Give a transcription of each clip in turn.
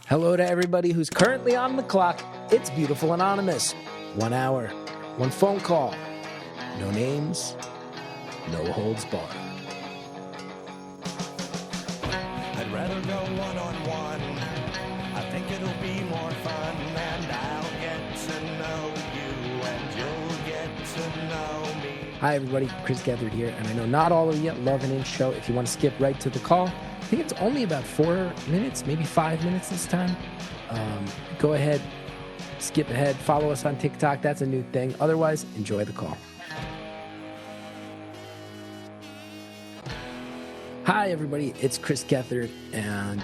Hello to everybody who's currently on the clock. It's Beautiful Anonymous. 1 hour, one phone call. No names, no holds barred. I'd rather go one-on-one. I think it'll be more fun, and I'll get to know you, and you'll get to know me. Hi, everybody. Chris Gethard here, and I know not all of you love an intro. If you want to skip right to the call, I think it's only about 4 minutes, maybe 5 minutes this time. Go ahead, skip ahead, follow us on TikTok. That's a new thing. Otherwise, enjoy the call. Hi, everybody. It's Chris Gethard, and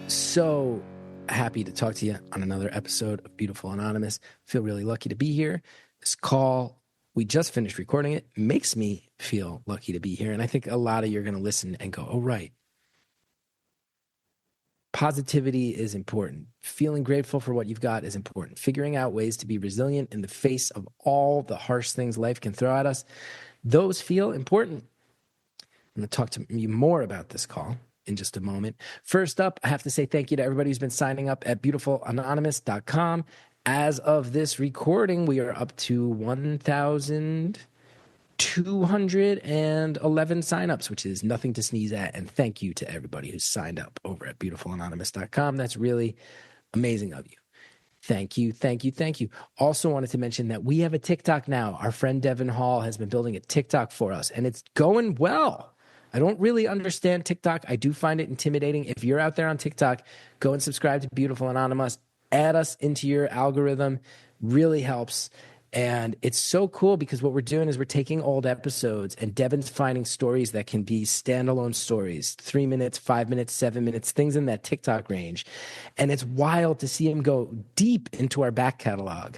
so happy to talk to you on another episode of Beautiful Anonymous. Feel really lucky to be here. This call, we just finished recording it, makes me feel lucky to be here, and I think a lot of you are going to listen and go, oh, right. Positivity is important. Feeling grateful for what you've got is important. Figuring out ways to be resilient in the face of all the harsh things life can throw at us, those feel important. I'm going to talk to you more about this call in just a moment. First up, I have to say thank you to everybody who's been signing up at beautifulanonymous.com. As of this recording, we are up to 1,211 signups, which is nothing to sneeze at. And thank you to everybody who's signed up over at beautifulanonymous.com. That's really amazing of you. Thank you, thank you, thank you. Also wanted to mention that we have a TikTok now. Our friend Devin Hall has been building a TikTok for us, and it's going well. I don't really understand TikTok. I do find it intimidating. If you're out there on TikTok, go and subscribe to Beautiful Anonymous. Add us into your algorithm. Really helps. And it's so cool because what we're doing is we're taking old episodes and Devin's finding stories that can be standalone stories, 3 minutes, 5 minutes, 7 minutes, things in that TikTok range. And it's wild to see him go deep into our back catalog.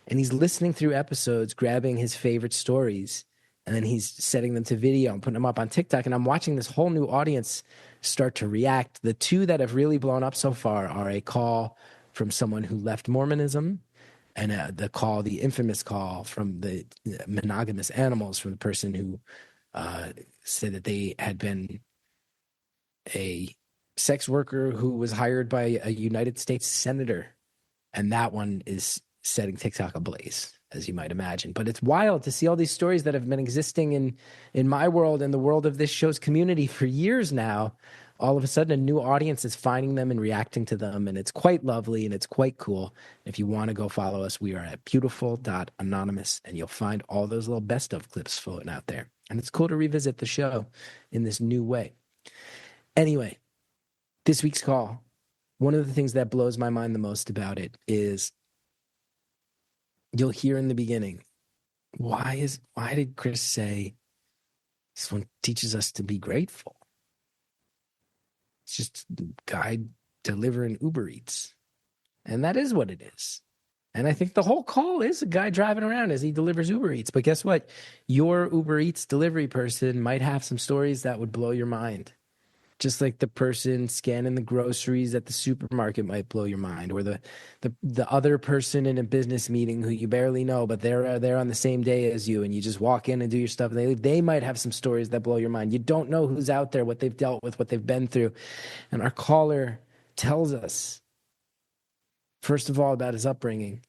And he's listening through episodes, grabbing his favorite stories, and then he's setting them to video and putting them up on TikTok. And I'm watching this whole new audience start to react. The two that have really blown up so far are a call from someone who left Mormonism, and the infamous call from the monogamous animals, from the person who said that they had been a sex worker who was hired by a United States senator. And that one is setting TikTok ablaze, as you might imagine. But it's wild to see all these stories that have been existing in my world and the world of this show's community for years now. All of a sudden, a new audience is finding them and reacting to them, and it's quite lovely and it's quite cool. If you want to go follow us, we are at beautiful.anonymous, and you'll find all those little best of clips floating out there. And it's cool to revisit the show in this new way. Anyway, this week's call, one of the things that blows my mind the most about it is you'll hear in the beginning, why did Chris say this one teaches us to be grateful? It's just a guy delivering Uber Eats. And that is what it is. And I think the whole call is a guy driving around as he delivers Uber Eats. But guess what? Your Uber Eats delivery person might have some stories that would blow your mind. Just like the person scanning the groceries at the supermarket might blow your mind, or the other person in a business meeting who you barely know, but they're there on the same day as you, and you just walk in and do your stuff, and they leave. They might have some stories that blow your mind. You don't know who's out there, what they've dealt with, what they've been through. And our caller tells us, first of all, about his upbringing,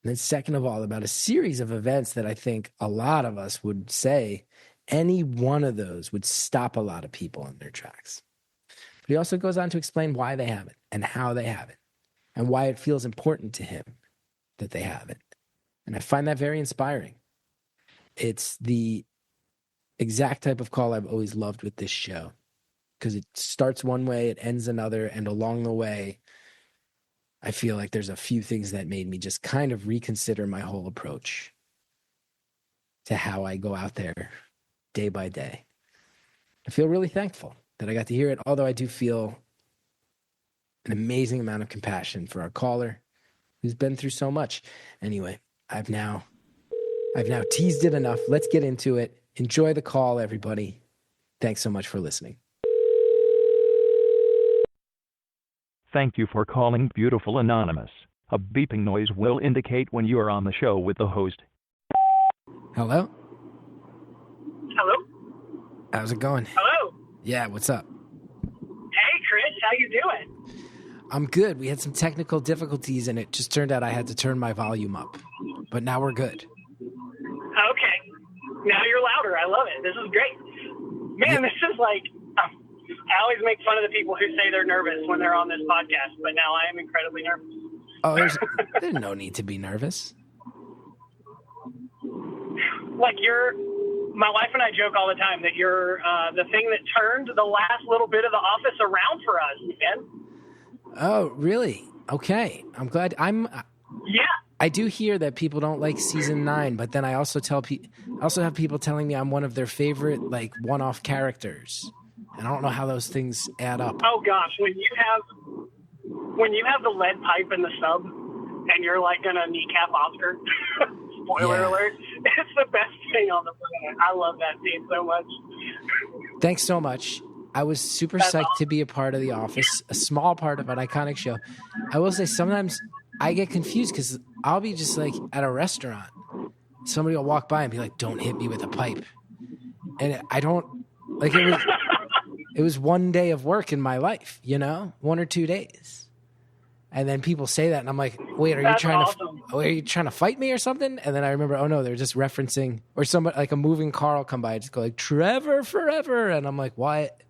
and then second of all, about a series of events that I think a lot of us would say any one of those would stop a lot of people in their tracks. But he also goes on to explain why they have it and how they have it and why it feels important to him that they have it. And I find that very inspiring. It's the exact type of call I've always loved with this show, because it starts one way, it ends another, and along the way, I feel like there's a few things that made me just kind of reconsider my whole approach to how I go out there day by day. I feel really thankful that I got to hear it, although I do feel an amazing amount of compassion for our caller who's been through so much. Anyway, I've now teased it enough. Let's get into it. Enjoy the call, everybody. Thanks so much for listening. Thank you for calling Beautiful Anonymous. A beeping noise will indicate when you are on the show with the host. Hello? Hello? How's it going? Hello? Yeah, what's up? Hey, Chris, how you doing? I'm good. We had some technical difficulties, and it just turned out I had to turn my volume up. But now we're good. Okay. Now you're louder. I love it. This is great. Man, This is like, I always make fun of the people who say they're nervous when they're on this podcast, but now I am incredibly nervous. Oh, there's no need to be nervous. Like my wife and I joke all the time that you're the thing that turned the last little bit of The Office around for us, man. Oh, really? Okay. I'm glad. Yeah. I do hear that people don't like season 9, but then I also have people telling me I'm one of their favorite like one-off characters, and I don't know how those things add up. Oh gosh, when you have the lead pipe in the sub, and you're like gonna kneecap Oscar. Spoiler alert! It's the best thing on the planet. I love that scene so much. Thanks so much. I was super psyched to be a part of The Office, a small part of an iconic show. I will say sometimes I get confused because I'll be just like at a restaurant. Somebody will walk by and be like, "Don't hit me with a pipe." And I don't like it was one day of work in my life, 1 or 2 days. And then people say that and I'm like, "Wait, are you trying to fight me or something?" And then I remember, "Oh no, they're just referencing," or somebody like a moving car will come by and just go like, "Trevor forever." And I'm like, "What?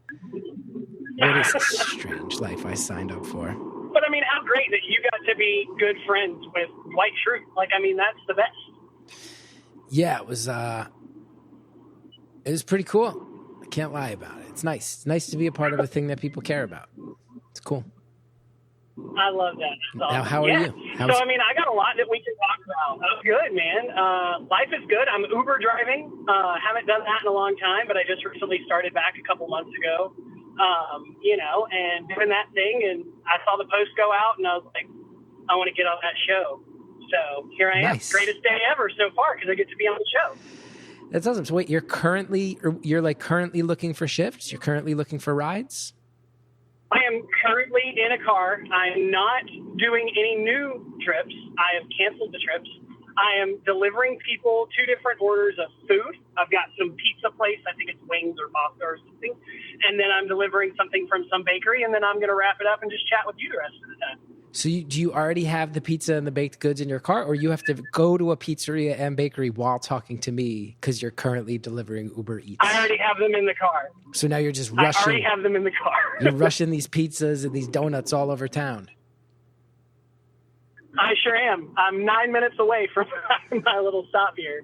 What is this strange life I signed up for?" But I mean, how great that you got to be good friends with Dwight Schrute. Like, I mean, that's the best. Yeah, it was pretty cool. I can't lie about it. It's nice. It's nice to be a part of a thing that people care about. It's cool. I love that. Now, how are you? I mean, I got a lot that we can talk about. Oh, good, man. Life is good. I'm Uber driving. Haven't done that in a long time, but I just recently started back a couple months ago. And doing that thing, and I saw the post go out, and I was like, I want to get on that show. So here I am. Greatest day ever so far because I get to be on the show. That's awesome. So wait, you're currently looking for shifts? You're currently looking for rides? I am currently in a car. I'm not doing any new trips. I have canceled the trips. I am delivering people 2 different orders of food. I've got some pizza place. I think it's wings or pasta or something. And then I'm delivering something from some bakery, and then I'm going to wrap it up and just chat with you the rest of the time. So do you already have the pizza and the baked goods in your car, or you have to go to a pizzeria and bakery while talking to me because you're currently delivering Uber Eats? I already have them in the car. So now you're just rushing. I already have them in the car. You're rushing these pizzas and these donuts all over town. I sure am. I'm 9 minutes away from my little stop here.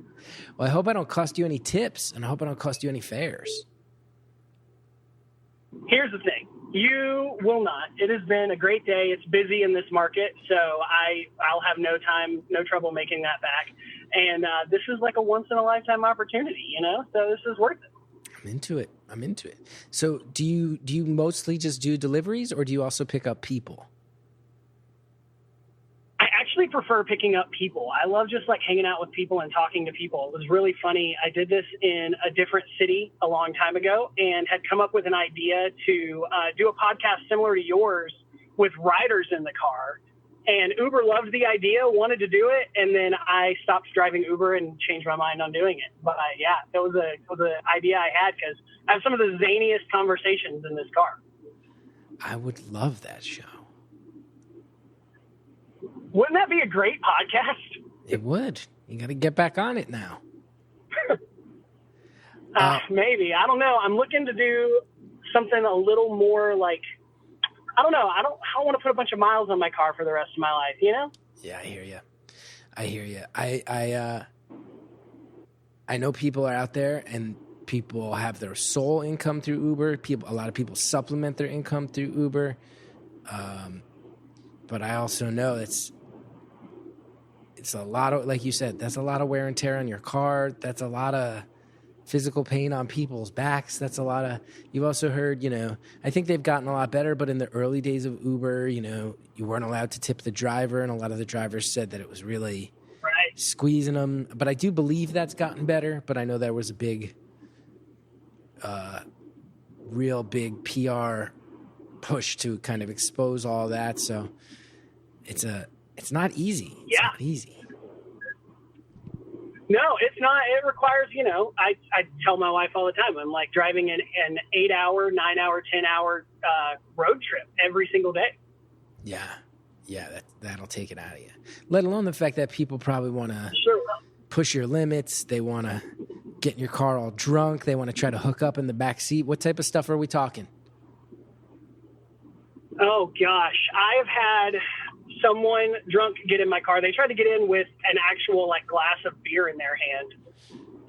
Well, I hope I don't cost you any tips, and I hope I don't cost you any fares. Here's the thing. You will not. It has been a great day. It's busy in this market, so I'll have no trouble making that back. And this is like a once-in-a-lifetime opportunity, So this is worth it. I'm into it. So do you mostly just do deliveries, or do you also pick up people? I actually prefer picking up people. I love just like hanging out with people and talking to people. It was really funny. I did this in a different city a long time ago and had come up with an idea to do a podcast similar to yours with riders in the car. And Uber loved the idea, wanted to do it, and then I stopped driving Uber and changed my mind on doing it. But it was an idea I had because I have some of the zaniest conversations in this car. I would love that show. Wouldn't that be a great podcast? It would. You got to get back on it now. Maybe. I don't know. I'm looking to do something a little more like, I don't know. I don't want to put a bunch of miles on my car for the rest of my life, Yeah, I hear you. I know people are out there and people have their sole income through Uber. A lot of people supplement their income through Uber. But I also know it's a lot of, like you said, that's a lot of wear and tear on your car. That's a lot of physical pain on people's backs. That's a lot of, you've also heard, I think they've gotten a lot better, but in the early days of Uber, you weren't allowed to tip the driver. And a lot of the drivers said that it was really squeezing them. But I do believe that's gotten better. But I know there was a real big PR push to kind of expose all that. So it's not easy. It's not easy. No, it's not. It requires, I tell my wife all the time, I'm like driving an 8-hour, 9-hour, 10-hour road trip every single day. Yeah. Yeah, that'll take it out of you. Let alone the fact that people probably want to Sure. push your limits. They want to get in your car all drunk. They want to try to hook up in the back seat. What type of stuff are we talking? Oh gosh, I have had someone drunk get in my car. They tried to get in with an actual like glass of beer in their hand.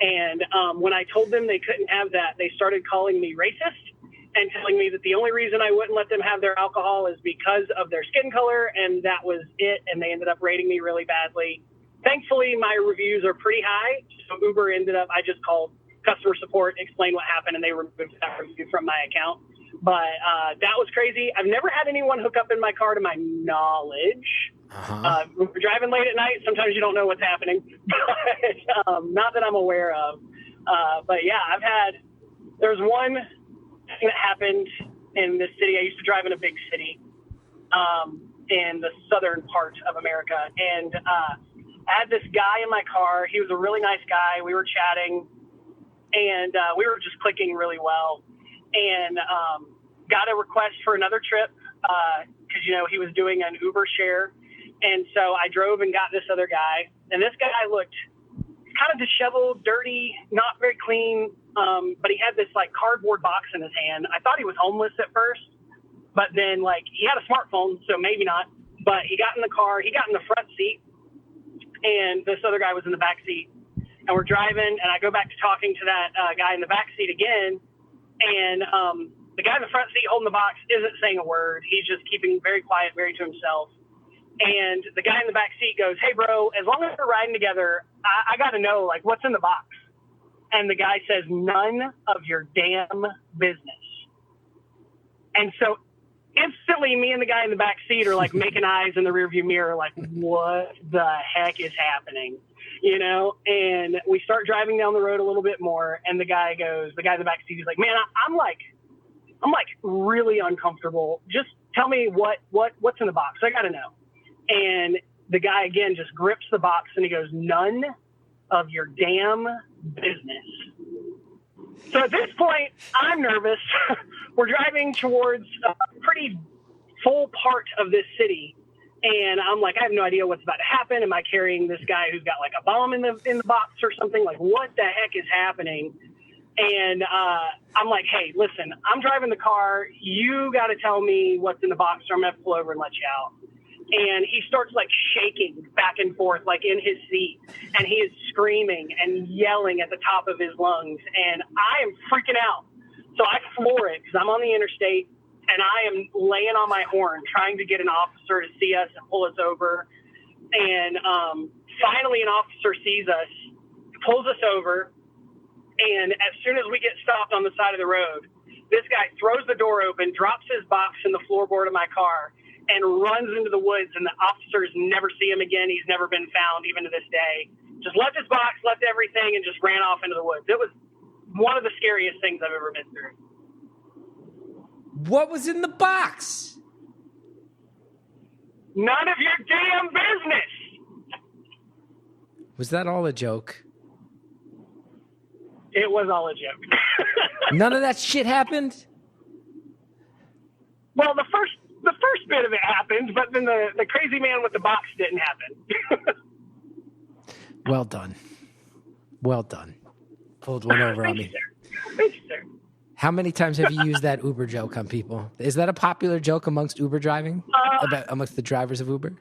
And when I told them they couldn't have that, they started calling me racist and telling me that the only reason I wouldn't let them have their alcohol is because of their skin color, and that was it. And they ended up rating me really badly. Thankfully, my reviews are pretty high. So Uber ended up, I just called customer support, explained what happened, and they removed that review from my account. But that was crazy. I've never had anyone hook up in my car to my knowledge. When we're driving late at night, sometimes you don't know what's happening. But not that I'm aware of. But yeah, there's one thing that happened in this city. I used to drive in a big city in the southern part of America. And I had this guy in my car. He was a really nice guy. We were chatting, and we were just clicking really well. And got a request for another trip because, he was doing an Uber share. And so I drove and got this other guy. And this guy looked kind of disheveled, dirty, not very clean. But he had this like cardboard box in his hand. I thought he was homeless at first, but then like he had a smartphone, so maybe not. But he got in the car, he got in the front seat, and this other guy was in the back seat. And we're driving, and I go back to talking to that guy in the back seat again. And the guy in the front seat holding the box isn't saying a word. He's just keeping very quiet, very to himself. And the guy in the back seat goes, "Hey, bro, as long as we're riding together, I got to know, like, what's in the box." And the guy says, "None of your damn business." And so instantly me and the guy in the back seat are like making eyes in the rearview mirror, like, what the heck is happening? And we start driving down the road a little bit more. And the guy in the back seat, he's like, "Man, I'm like really uncomfortable. Just tell me what's in the box. I got to know." And the guy again just grips the box and he goes, "None of your damn business." So at this point, I'm nervous. We're driving towards a pretty full part of this city. And I'm like, I have no idea what's about to happen. Am I carrying this guy who's got like a bomb in the box or something? Like, what the heck is happening? And I'm like, "Hey, listen, I'm driving the car. You got to tell me what's in the box or I'm going to pull over and let you out." And he starts like shaking back and forth, like in his seat. And he is screaming and yelling at the top of his lungs. And I am freaking out. So I floor it because I'm on the interstate and I am laying on my horn, trying to get an officer to see us and pull us over. And finally an officer sees us, pulls us over. And as soon as we get stopped on the side of the road, this guy throws the door open, drops his box in the floorboard of my car, and runs into the woods, and the officers never see him again. He's never been found, even to this day. Just left his box, left everything, and just ran off into the woods. It was one of the scariest things I've ever been through. What was in the box? None of your damn business. Was that all a joke? It was all a joke. None of that shit happened? Well, the first bit of it happened, but then the crazy man with the box didn't happen. Well done. Well done. Pulled one over on me. Thank you, sir. How many times have you used that Uber joke on people? Is that a popular joke amongst Uber driving? Amongst the drivers of Uber?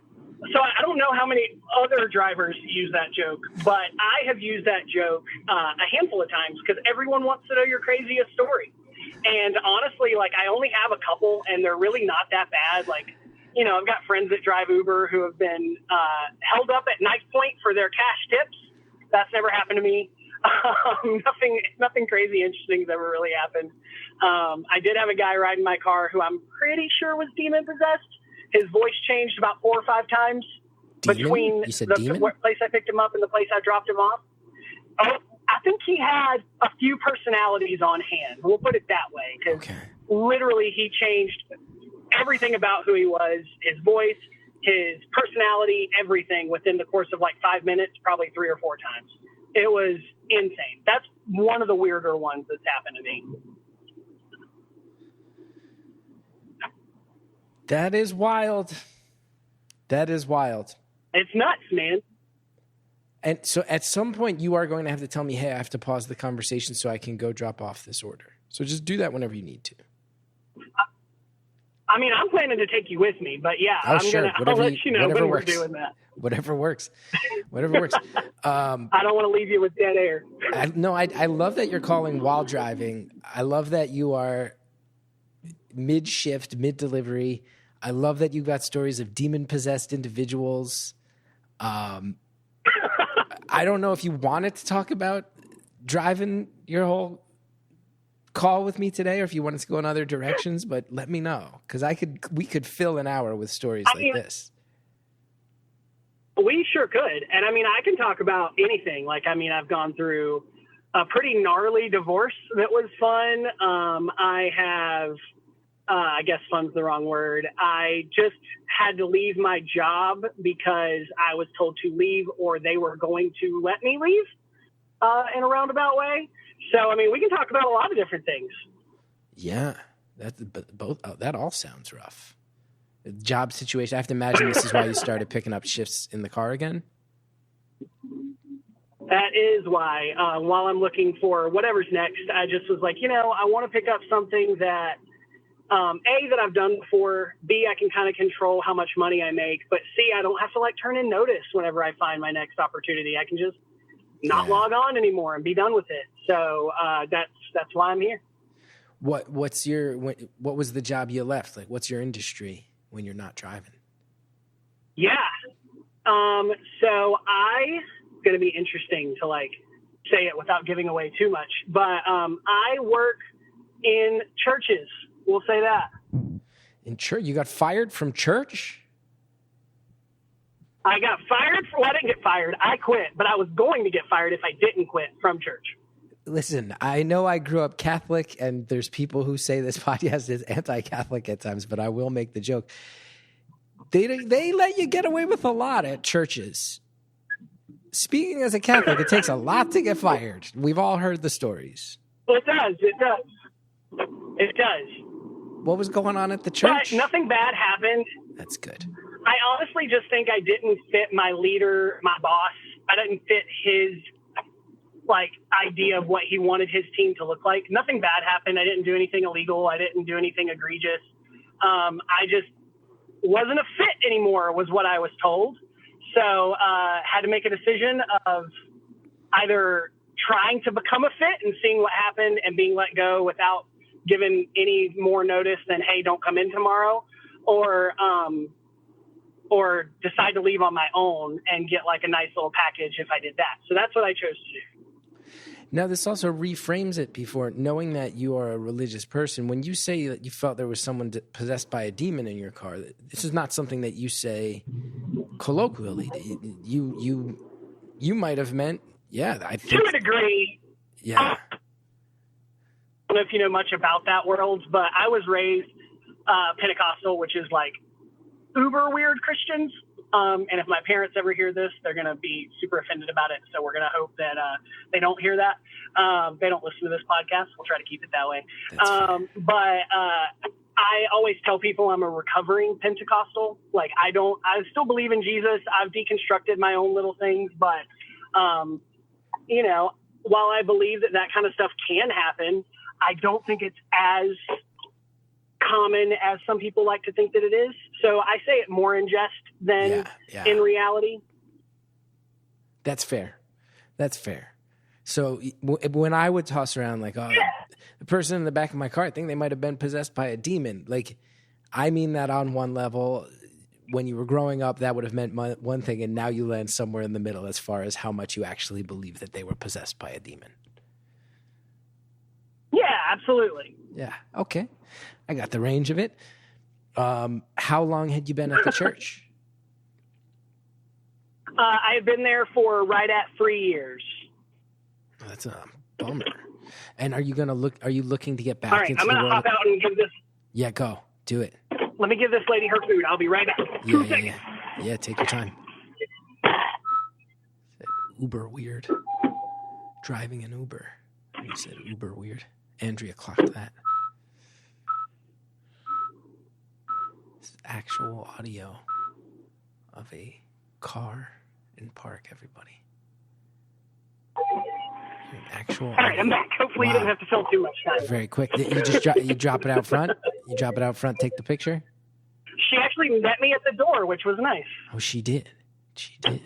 So I don't know how many other drivers use that joke, but I have used that joke a handful of times because everyone wants to know your craziest story. And honestly, like, I only have a couple, and they're really not that bad. Like, I've got friends that drive Uber who have been held up at knife point for their cash tips. That's never happened to me. Nothing crazy interesting has ever really happened. I did have a guy riding my car who I'm pretty sure was demon possessed. His voice changed about 4 or 5 times between the place I picked him up and the place I dropped him off. Oh, I think he had a few personalities on hand. We'll put it that way, because literally he changed everything about who he was, his voice, his personality, everything within the course of like 5 minutes, probably 3 or 4 times. It was insane. That's one of the weirder ones that's happened to me. That is wild. That is wild. It's nuts, man. And so at some point you are going to have to tell me, hey, I have to pause the conversation so I can go drop off this order. So just do that whenever you need to. I mean, I'm planning to take you with me, but yeah, I'll let you know when we're doing that. Whatever works. Whatever works. I don't want to leave you with dead air. I love that you're calling while driving. I love that you are mid-shift, mid-delivery. I love that you got stories of demon-possessed individuals. I don't know if you wanted to talk about driving your whole call with me today, or if you wanted to go in other directions, but let me know, because we could fill an hour with stories like this. We sure could. And I mean, I can talk about anything. Like, I mean, I've gone through a pretty gnarly divorce that was fun. I have, I guess fun's the wrong word. I just had to leave my job because I was told to leave, or they were going to let me leave in a roundabout way. So, I mean, we can talk about a lot of different things. Yeah, that all sounds rough. Job situation. I have to imagine this is why you started picking up shifts in the car again. That is why, while I'm looking for whatever's next, I just was like, I want to pick up something that, A, that I've done before, B, I can kind of control how much money I make, but C, I don't have to turn in notice whenever I find my next opportunity. I can just not log on anymore and be done with it. So that's why I'm here. What was the job you left? Like, what's your industry when you're not driving? Yeah. So going to be interesting to say it without giving away too much, but I work in churches. We'll say that. In church? You got fired from church? I got fired. I didn't get fired. I quit, but I was going to get fired if I didn't quit from church. Listen, I know I grew up Catholic, and there's people who say this podcast is anti-Catholic at times, but I will make the joke. They let you get away with a lot at churches. Speaking as a Catholic, it takes a lot to get fired. We've all heard the stories. It does. What was going on at the church? But nothing bad happened. That's good. I honestly just think I didn't fit my leader, my boss. I didn't fit his idea of what he wanted his team to look like. Nothing bad happened. I didn't do anything illegal. I didn't do anything egregious. I just wasn't a fit anymore, was what I was told. So had to make a decision of either trying to become a fit and seeing what happened and being let go without giving any more notice than, hey, don't come in tomorrow, or decide to leave on my own and get a nice little package if I did that. So that's what I chose to do. Now, this also reframes it before, knowing that you are a religious person. When you say that you felt there was someone possessed by a demon in your car, this is not something that you say colloquially. You might have meant, I think. To a degree. Yeah. I don't know if you know much about that world, but I was raised Pentecostal, which is uber weird Christians. And if my parents ever hear this, they're going to be super offended about it. So we're going to hope that they don't hear that. They don't listen to this podcast. We'll try to keep it that way. But I always tell people I'm a recovering Pentecostal. I still believe in Jesus. I've deconstructed my own little things. But, while I believe that kind of stuff can happen, I don't think it's as common as some people like to think that it is. So I say it more in jest than in reality. That's fair. So when I would toss around the person in the back of my car, I think they might have been possessed by a demon. I mean that on one level. When you were growing up, that would have meant one thing, and now you land somewhere in the middle as far as how much you actually believe that they were possessed by a demon. Yeah, absolutely. Yeah. Okay. I got the range of it. How long had you been at the church? I have been there for right at 3 years. Oh, that's a bummer. And are you looking to get back All right, into I'm the going to world? hop out and give this. Yeah, go. Do it. Let me give this lady her food. I'll be right back. Two seconds. Yeah, take your time. Uber weird. Driving an Uber. You said Uber weird. Andrea clocked that. actual audio of a car in park, everybody. An actual All right, I'm back. Hopefully you didn't have to fill too much time. Very quick. You just you drop it out front? You drop it out front, take the picture? She actually met me at the door, which was nice. Oh, she did. She did.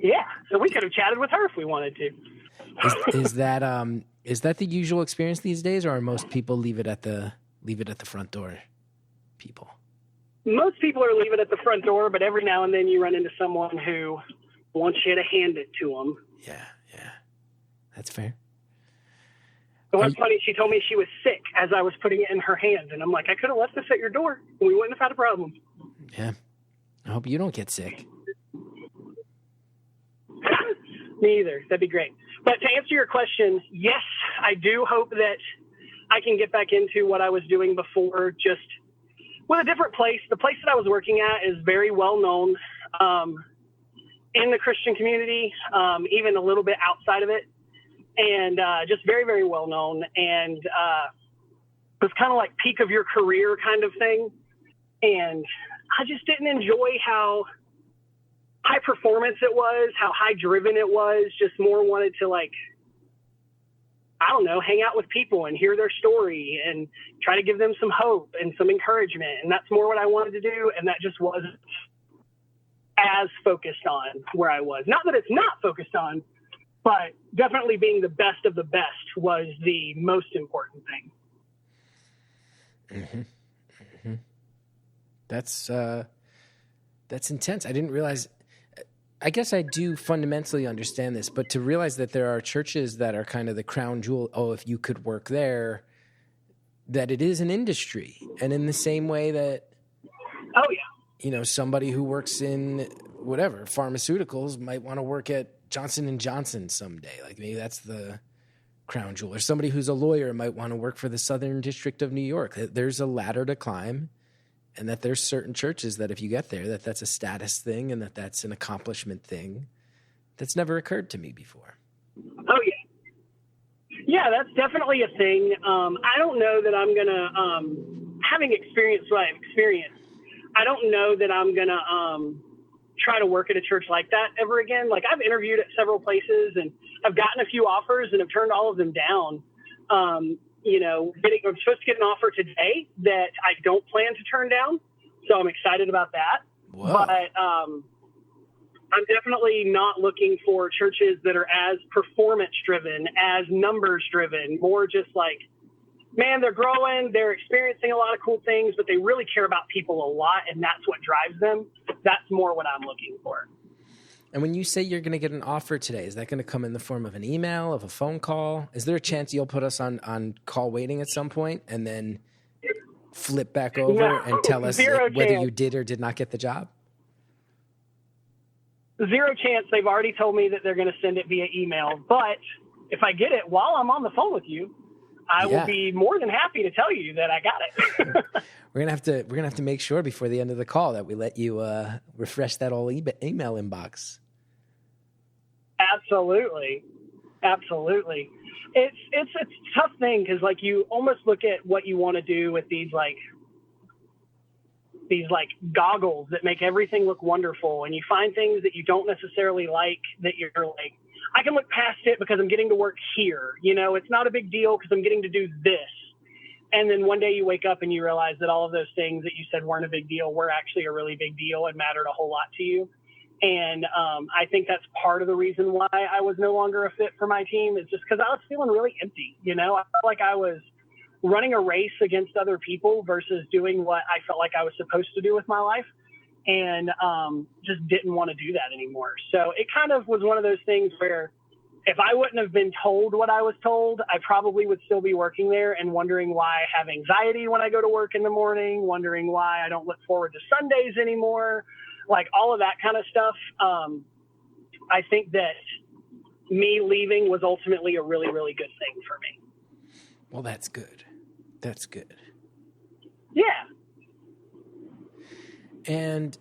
Yeah, so we could have chatted with her if we wanted to. Is that the usual experience these days, or are most people leave it at the front door? People. Most people are leaving it at the front door, but every now and then you run into someone who wants you to hand it to them. Yeah, that's fair. But what's funny, she told me she was sick as I was putting it in her hand, and I'm like, I could have left this at your door, and we wouldn't have had a problem. Yeah, I hope you don't get sick. Me either. That'd be great. But to answer your question, yes, I do hope that I can get back into what I was doing before, just with a different place. The place that I was working at is very well known in the Christian community, even a little bit outside of it, and just very, very well known. And it was kind of like peak of your career kind of thing. And I just didn't enjoy how high performance it was, how high driven it was, just more wanted to, like, I don't know, hang out with people and hear their story and try to give them some hope and some encouragement. And that's more what I wanted to do. And that just wasn't as focused on where I was. Not that it's not focused on, but definitely being the best of the best was the most important thing. Mm-hmm. That's intense. I didn't realize. I guess I do fundamentally understand this, but to realize that there are churches that are kind of the crown jewel, oh, if you could work there, that it is an industry. And in the same way that, oh yeah, you know, somebody who works in whatever, pharmaceuticals might want to work at Johnson & Johnson someday. Like maybe that's the crown jewel. Or somebody who's a lawyer might want to work for the Southern District of New York. There's a ladder to climb. And that there's certain churches that if you get there, that's a status thing and that's an accomplishment thing. That's never occurred to me before. Oh, yeah. Yeah, that's definitely a thing. I don't know that I'm going to, having experienced what I've experienced, I don't know that I'm going to try to work at a church like that ever again. Like I've interviewed at several places and I've gotten a few offers and have turned all of them down. You know, I'm supposed to get an offer today that I don't plan to turn down. So I'm excited about that. Whoa. But I'm definitely not looking for churches that are as performance driven, as numbers driven, more just like, man, they're growing, they're experiencing a lot of cool things, but they really care about people a lot. And that's what drives them. That's more what I'm looking for. And when you say you're going to get an offer today, is that going to come in the form of an email, of a phone call? Is there a chance you'll put us on call waiting at some point and then flip back over and tell us whether you did or did not get the job? Zero chance. They've already told me that they're going to send it via email. But if I get it while I'm on the phone with you, I will be more than happy to tell you that I got it. We're gonna have to make sure before the end of the call that we let you refresh that old email inbox. Absolutely. It's a tough thing because like you almost look at what you want to do with these goggles that make everything look wonderful, and you find things that you don't necessarily like that you're like, I can look past it because I'm getting to work here. You know, it's not a big deal because I'm getting to do this. And then one day you wake up and you realize that all of those things that you said weren't a big deal were actually a really big deal and mattered a whole lot to you. And I think that's part of the reason why I was no longer a fit for my team, is just because I was feeling really empty. You know, I felt like I was running a race against other people versus doing what I felt like I was supposed to do with my life, and just didn't want to do that anymore. So it kind of was one of those things where if I wouldn't have been told what I was told, I probably would still be working there and wondering why I have anxiety when I go to work in the morning, wondering why I don't look forward to Sundays anymore. Like all of that kind of stuff. I think that me leaving was ultimately a really, really good thing for me. Well, that's good. That's good. Yeah. And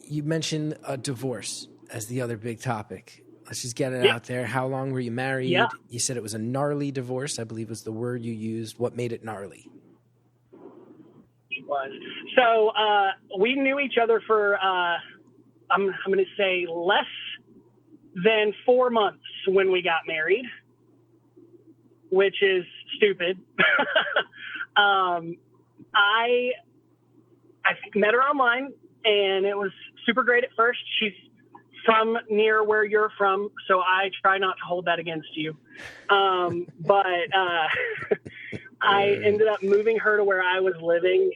you mentioned a divorce as the other big topic. Let's just get it out there. How long were you married? Yeah. You said it was a gnarly divorce, I believe was the word you used. What made it gnarly? she was. So we knew each other for, I'm going to say, less than 4 months when we got married, which is stupid. I met her online, and it was super great at first. She's from near where you're from, so I try not to hold that against you. But I ended up moving her to where I was living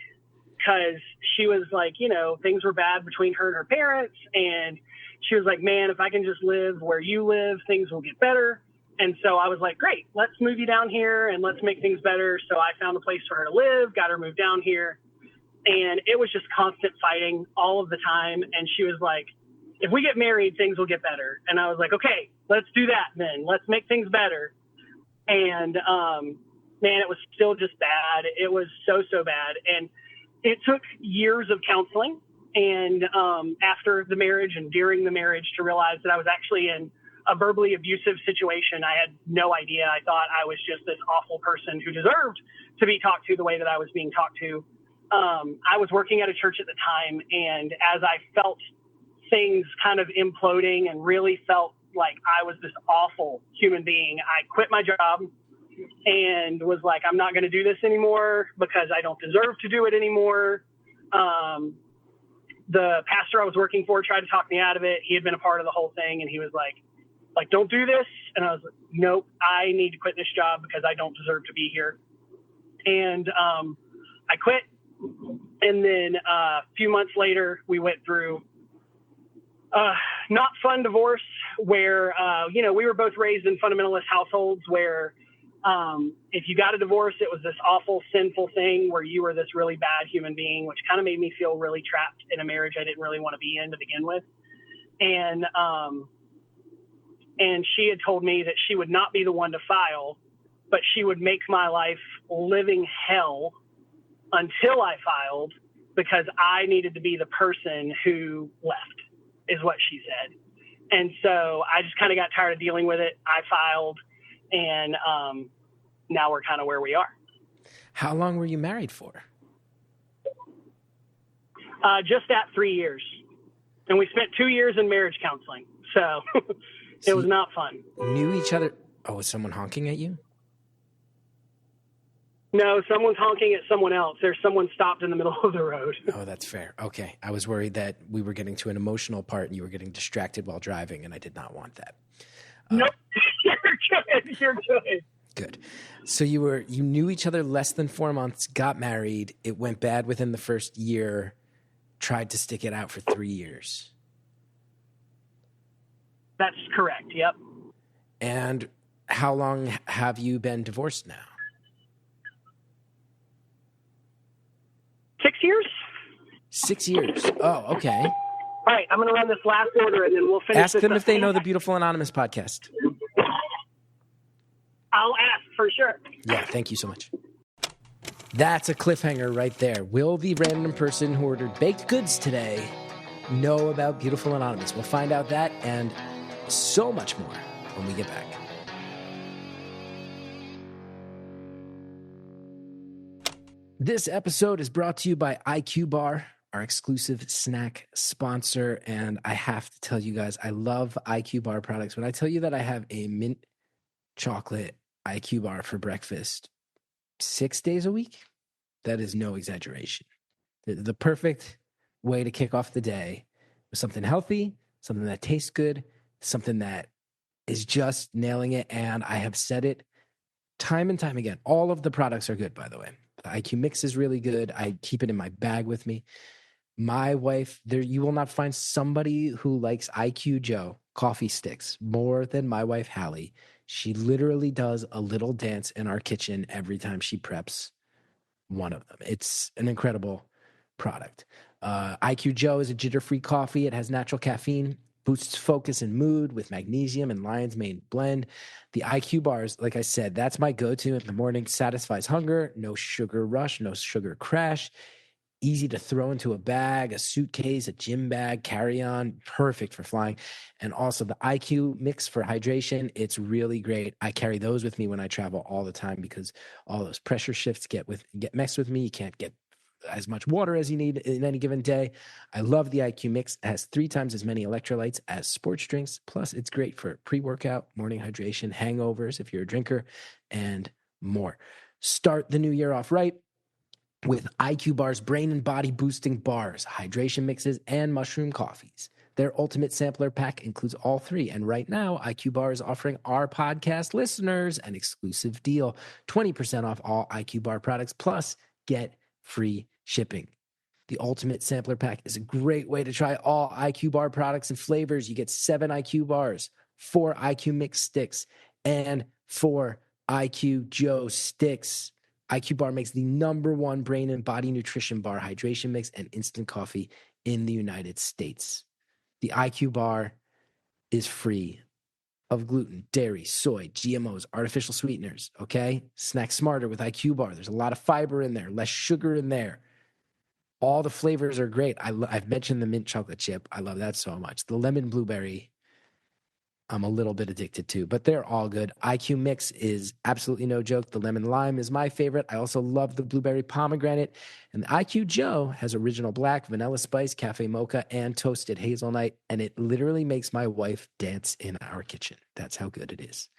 because she was like, you know, things were bad between her and her parents, and she was like, man, if I can just live where you live, things will get better. And so I was like, great, let's move you down here and let's make things better. So I found a place for her to live, got her moved down here. And it was just constant fighting all of the time. And she was like, if we get married, things will get better. And I was like, okay, let's do that then. Let's make things better. And man, it was still just bad. It was so bad. And it took years of counseling and after the marriage and during the marriage to realize that I was actually in a verbally abusive situation. I had no idea. I thought I was just this awful person who deserved to be talked to the way that I was being talked to. I was working at a church at the time, and as I felt things kind of imploding and really felt like I was this awful human being, I quit my job and was like, I'm not going to do this anymore because I don't deserve to do it anymore. The pastor I was working for tried to talk me out of it. He had been a part of the whole thing, and he was like, don't do this. And I was like, nope, I need to quit this job because I don't deserve to be here. And I quit. And then a few months later, we went through not fun divorce where, you know, we were both raised in fundamentalist households where if you got a divorce, it was this awful, sinful thing where you were this really bad human being, which kind of made me feel really trapped in a marriage I didn't really want to be in to begin with. And she had told me that she would not be the one to file, but she would make my life living hell until I filed because I needed to be the person who left, is what she said. And so I just kind of got tired of dealing with it. I filed, and now we're kind of where we are. How long were you married for? Just at 3 years. And we spent 2 years in marriage counseling. So it was not fun. Knew each other. Oh, was someone honking at you? No, someone's honking at someone else. There's someone stopped in the middle of the road. Oh, that's fair. Okay. I was worried that we were getting to an emotional part and you were getting distracted while driving, and I did not want that. Nope. You're good. You're good. Good. So you knew each other less than 4 months, got married. It went bad within the first year, tried to stick it out for 3 years. That's correct. Yep. And how long have you been divorced now? 6 years. 6 years. Oh, okay. All right. I'm going to run this last order and then we'll finish. Ask them if they know the Beautiful Anonymous podcast. I'll ask for sure. Yeah. Thank you so much. That's a cliffhanger right there. Will the random person who ordered baked goods today know about Beautiful Anonymous? We'll find out that and so much more when we get back. This episode is brought to you by IQ Bar, our exclusive snack sponsor. And I have to tell you guys, I love IQ Bar products. When I tell you that I have a mint chocolate IQ Bar for breakfast 6 days a week, that is no exaggeration. The perfect way to kick off the day with something healthy, something that tastes good, something that is just nailing it. And I have said it time and time again. All of the products are good, by the way. The IQ Mix is really good. I keep it in my bag with me. My wife, you will not find somebody who likes IQ Joe coffee sticks more than my wife, Hallie. She literally does a little dance in our kitchen every time she preps one of them. It's an incredible product. IQ Joe is a jitter-free coffee. It has natural caffeine, boosts focus and mood with magnesium and lion's mane blend. The IQ bars, like I said, that's my go-to in the morning. Satisfies hunger, no sugar rush, no sugar crash. Easy to throw into a bag, a suitcase, a gym bag, carry-on, perfect for flying. And also the IQ Mix for hydration, it's really great. I carry those with me when I travel all the time because all those pressure shifts get messed with me. You can't get as much water as you need in any given day. I love the IQ Mix. It has 3 times as many electrolytes as sports drinks. Plus, it's great for pre-workout, morning hydration, hangovers if you're a drinker, and more. Start the new year off right with IQ Bar's brain and body boosting bars, hydration mixes, and mushroom coffees. Their ultimate sampler pack includes all 3. And right now, IQ Bar is offering our podcast listeners an exclusive deal, 20% off all IQ Bar products, plus get free shipping. The ultimate sampler pack is a great way to try all IQ Bar products and flavors. You get 7 IQ Bars, 4 IQ Mix sticks, and 4 IQ Joe sticks. IQ Bar makes the #1 brain and body nutrition bar, hydration mix, and instant coffee in the United States. The IQ Bar is free of gluten, dairy, soy, GMOs, artificial sweeteners, okay? Snack smarter with IQ Bar. There's a lot of fiber in there, less sugar in there. All the flavors are great. I've mentioned the mint chocolate chip. I love that so much. The lemon blueberry, I'm a little bit addicted to, but they're all good. IQ Mix is absolutely no joke. The lemon lime is my favorite. I also love the blueberry pomegranate. And the IQ Joe has original black, vanilla spice, cafe mocha, and toasted hazelnut. And it literally makes my wife dance in our kitchen. That's how good it is.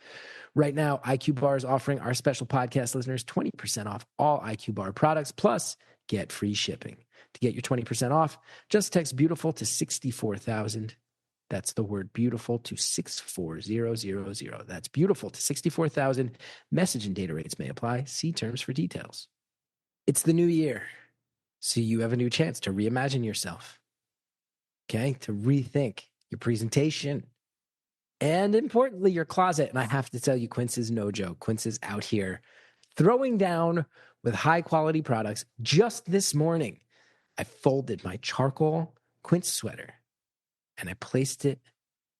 Right now, IQ Bar is offering our special podcast listeners 20% off all IQ Bar products, plus get free shipping. To get your 20% off, just text beautiful to 64,000. That's the word beautiful to 64000. That's beautiful to 64,000. Message and data rates may apply. See terms for details. It's the new year, so you have a new chance to reimagine yourself, okay? To rethink your presentation and, importantly, your closet. And I have to tell you, Quince is no joke. Quince is out here throwing down with high-quality products. Just this morning, I folded my charcoal Quince sweater and I placed it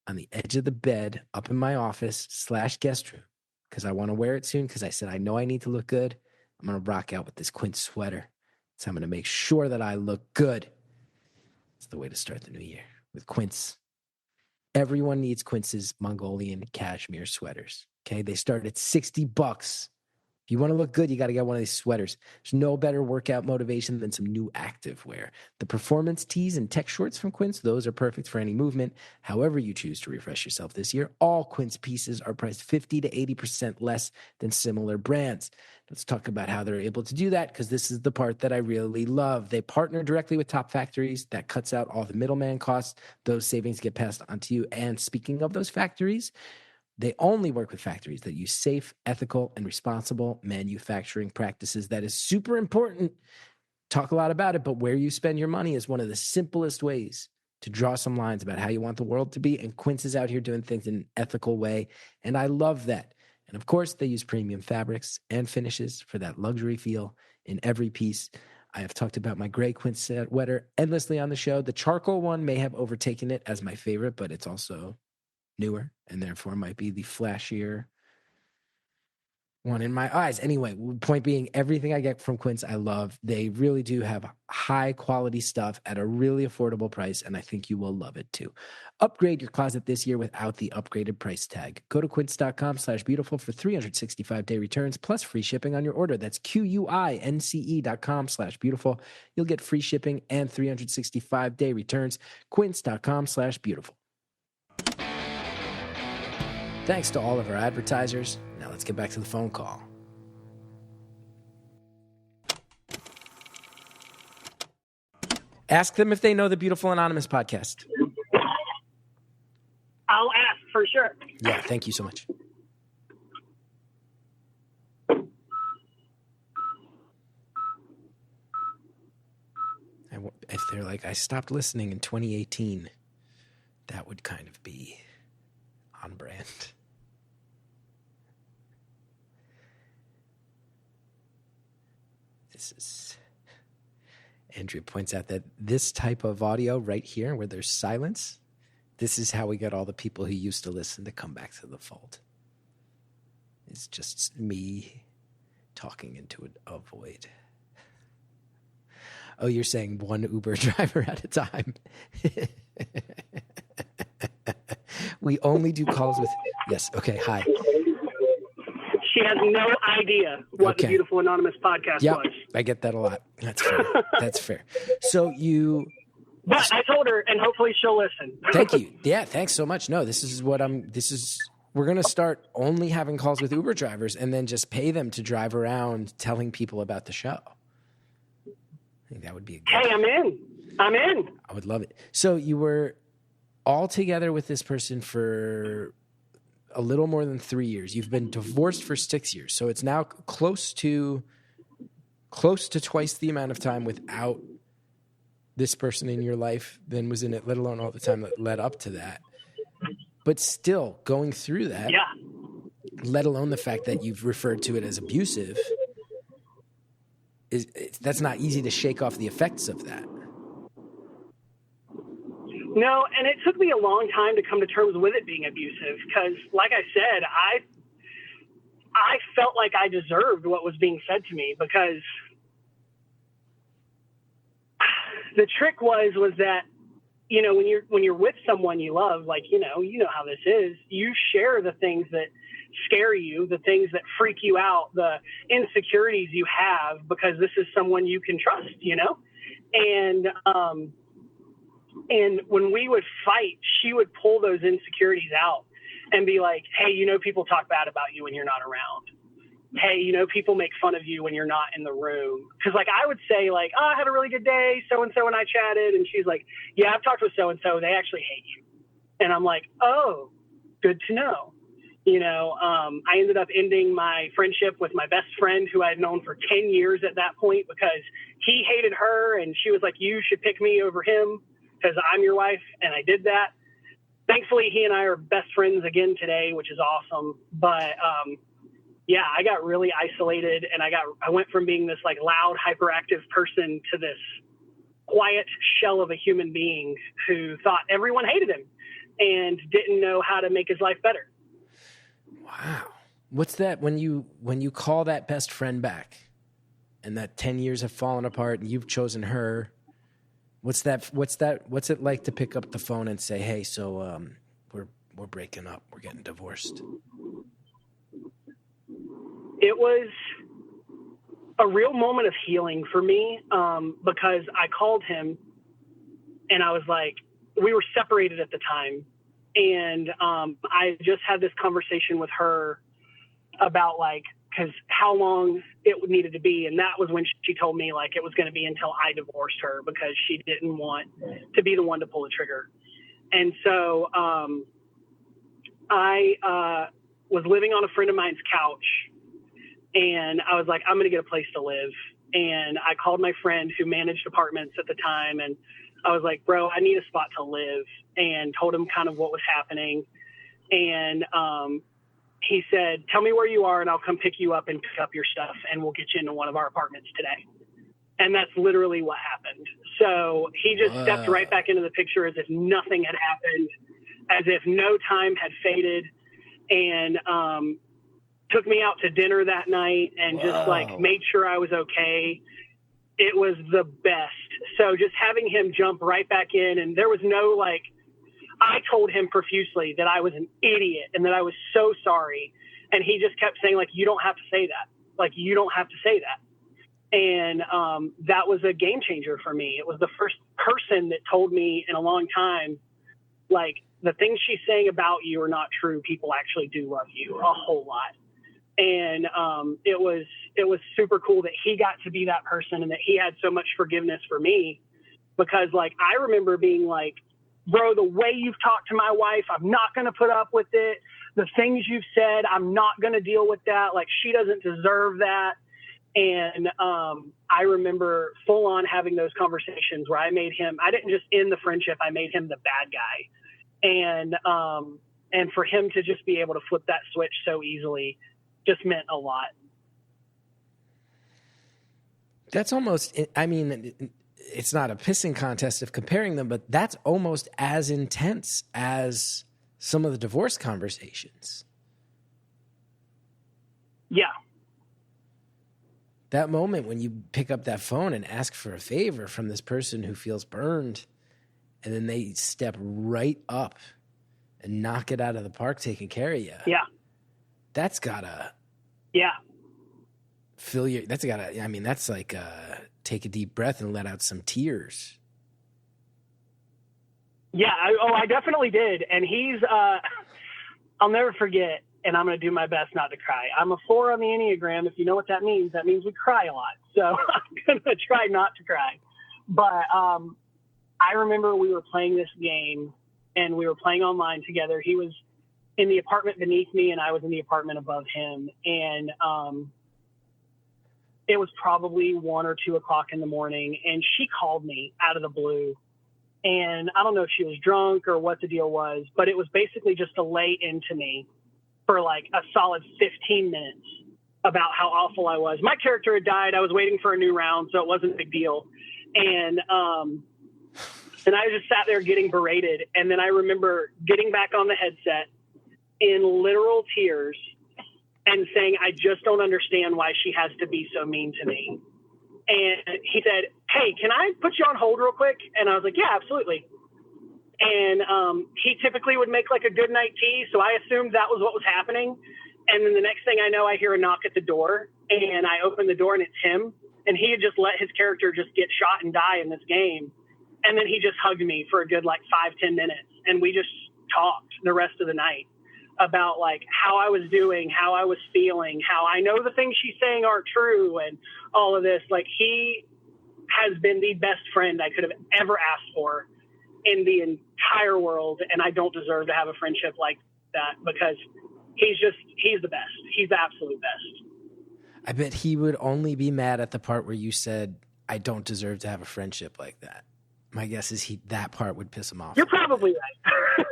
on the edge of the bed up in my office / guest room because I want to wear it soon because I said, I know I need to look good. I'm going to rock out with this Quince sweater. So I'm going to make sure that I look good. It's the way to start the new year with Quince. Everyone needs Quince's Mongolian cashmere sweaters. Okay, they start at $60. If you want to look good, you got to get one of these sweaters. There's no better workout motivation than some new active wear. The performance tees and tech shorts from Quince, those are perfect for any movement. However you choose to refresh yourself this year, all Quince pieces are priced 50 to 80% less than similar brands. Let's talk about how they're able to do that, because this is the part that I really love. They partner directly with top factories. That cuts out all the middleman costs. Those savings get passed on to you. And speaking of those factories, they only work with factories that use safe, ethical, and responsible manufacturing practices. That is super important. Talk a lot about it, but where you spend your money is one of the simplest ways to draw some lines about how you want the world to be. And Quince is out here doing things in an ethical way, and I love that. And of course, they use premium fabrics and finishes for that luxury feel in every piece. I have talked about my gray Quince sweater endlessly on the show. The charcoal one may have overtaken it as my favorite, but it's also newer and therefore might be the flashier one in my eyes. Anyway, point being, everything I get from Quince, I love. They really do have high quality stuff at a really affordable price, and I think you will love it too. Upgrade your closet this year without the upgraded price tag. Go to quince.com/beautiful for 365-day returns plus free shipping on your order. That's QUINCE.com/beautiful. You'll get free shipping and 365-day returns. Quince.com/beautiful. Thanks to all of our advertisers. Now let's get back to the phone call. Ask them if they know the Beautiful Anonymous podcast. I'll ask for sure. Yeah, thank you so much. If they're like, I stopped listening in 2018, that would kind of be on brand. This is... Andrew points out that this type of audio right here, where there's silence, this is how we got all the people who used to listen to come back to the fold. It's just me talking into a void. Oh, you're saying one Uber driver at a time. We only do calls with... Yes, okay, hi. She has no idea what the Beautiful Anonymous podcast was. I get that a lot. That's fair. That's fair. So But I told her, and hopefully she'll listen. Thank you. Yeah, thanks so much. No, we're going to start only having calls with Uber drivers and then just pay them to drive around telling people about the show. I think that would be a good Hey, I'm in. I would love it. So you were all together with this person for a little more than 3 years. You've been divorced for 6 years. So it's now close to twice the amount of time without this person in your life than was in it, let alone all the time that led up to that. But still going through that, let alone the fact that you've referred to it as abusive, that's not easy to shake off the effects of that. No, and it took me a long time to come to terms with it being abusive because, like I said, I felt like I deserved what was being said to me because the trick was that, you know, when you're with someone you love, like, you know how this is, you share the things that scare you, the things that freak you out, the insecurities you have, because this is someone you can trust, you know? And when we would fight, she would pull those insecurities out and be like, hey, you know, people talk bad about you when you're not around. Hey, you know, people make fun of you when you're not in the room. Because, like, I would say, like, oh, I had a really good day, so-and-so and I chatted. And she's like, yeah, I've talked with so-and-so. They actually hate you. And I'm like, oh, good to know. You know, I ended up ending my friendship with my best friend who I had known for 10 years at that point because he hated her. And she was like, you should pick me over him because I'm your wife. And I did that. Thankfully, he and I are best friends again today, which is awesome. But, yeah, I got really isolated and I went from being this like loud, hyperactive person to this quiet shell of a human being who thought everyone hated him and didn't know how to make his life better. Wow. What's that when you call that best friend back and that 10 years have fallen apart and you've chosen her? What's it like to pick up the phone and say, hey, so we're breaking up. We're getting divorced. It was a real moment of healing for me because I called him and I was like, we were separated at the time. And I just had this conversation with her about like, because how long it needed to be. And that was when she told me like it was going to be until I divorced her because she didn't want to be the one to pull the trigger. And so I was living on a friend of mine's couch. And I was like, I'm going to get a place to live. And I called my friend who managed apartments at the time. And I was like, bro, I need a spot to live, and told him kind of what was happening. And he said, tell me where you are and I'll come pick you up and pick up your stuff and we'll get you into one of our apartments today. And that's literally what happened. So he just stepped right back into the picture as if nothing had happened, as if no time had faded. And, took me out to dinner that night and just like made sure I was okay. It was the best. So just having him jump right back in, and there was no like, I told him profusely that I was an idiot and that I was so sorry. And he just kept saying like, you don't have to say that. Like, you don't have to say that. And that was a game changer for me. It was the first person that told me in a long time, like, the things she's saying about you are not true. People actually do love you a whole lot. And it was super cool that he got to be that person and that he had so much forgiveness for me, because like I remember being like, bro, the way you've talked to my wife, I'm not going to put up with it. The things you've said, I'm not going to deal with that. Like, she doesn't deserve that. And I remember full on having those conversations where I didn't just end the friendship, I made him the bad guy. And for him to just be able to flip that switch so easily just meant a lot. That's almost, I mean, it's not a pissing contest of comparing them, but that's almost as intense as some of the divorce conversations. Yeah. That moment when you pick up that phone and ask for a favor from this person who feels burned, and then they step right up and knock it out of the park taking care of you. Yeah. That's gotta Yeah. That's like, take a deep breath and let out some tears. Yeah. I definitely did. And he's, I'll never forget, and I'm going to do my best not to cry. I'm a 4 on the Enneagram. If you know what that means we cry a lot. So I'm going to try not to cry. But I remember we were playing this game, and we were playing online together. He was in the apartment beneath me, and I was in the apartment above him. And it was probably 1 or 2 o'clock in the morning, and she called me out of the blue. And I don't know if she was drunk or what the deal was, but it was basically just to lay into me for like a solid 15 minutes about how awful I was. My character had died. I was waiting for a new round, so it wasn't a big deal. And I just sat there getting berated. And then I remember getting back on the headset in literal tears and saying, I just don't understand why she has to be so mean to me. And he said, hey, can I put you on hold real quick? And I was like, yeah, absolutely. And he typically would make like a good night tea. So I assumed that was what was happening. And then the next thing I know, I hear a knock at the door, and I open the door, and it's him. And he had just let his character just get shot and die in this game. And then he just hugged me for a good like 5-10 minutes. And we just talked the rest of the night about like how I was doing, how I was feeling, how I know the things she's saying aren't true, and all of this. Like, he has been the best friend I could have ever asked for in the entire world. And I don't deserve to have a friendship like that, because he's the best. He's the absolute best. I bet he would only be mad at the part where you said, I don't deserve to have a friendship like that. My guess is that part would piss him off. You're probably right.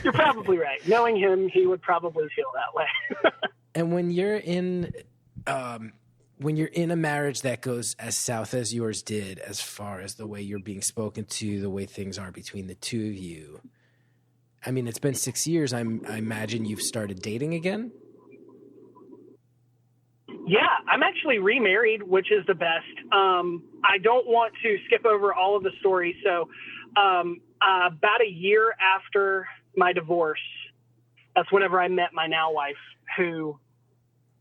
You're probably right. Knowing him, he would probably feel that way. And when you're in a marriage that goes as south as yours did, as far as the way you're being spoken to, the way things are between the two of you, I mean, it's been 6 years. I imagine you've started dating again? Yeah, I'm actually remarried, which is the best. I don't want to skip over all of the stories. So about a year after my divorce, that's whenever I met my now wife, who,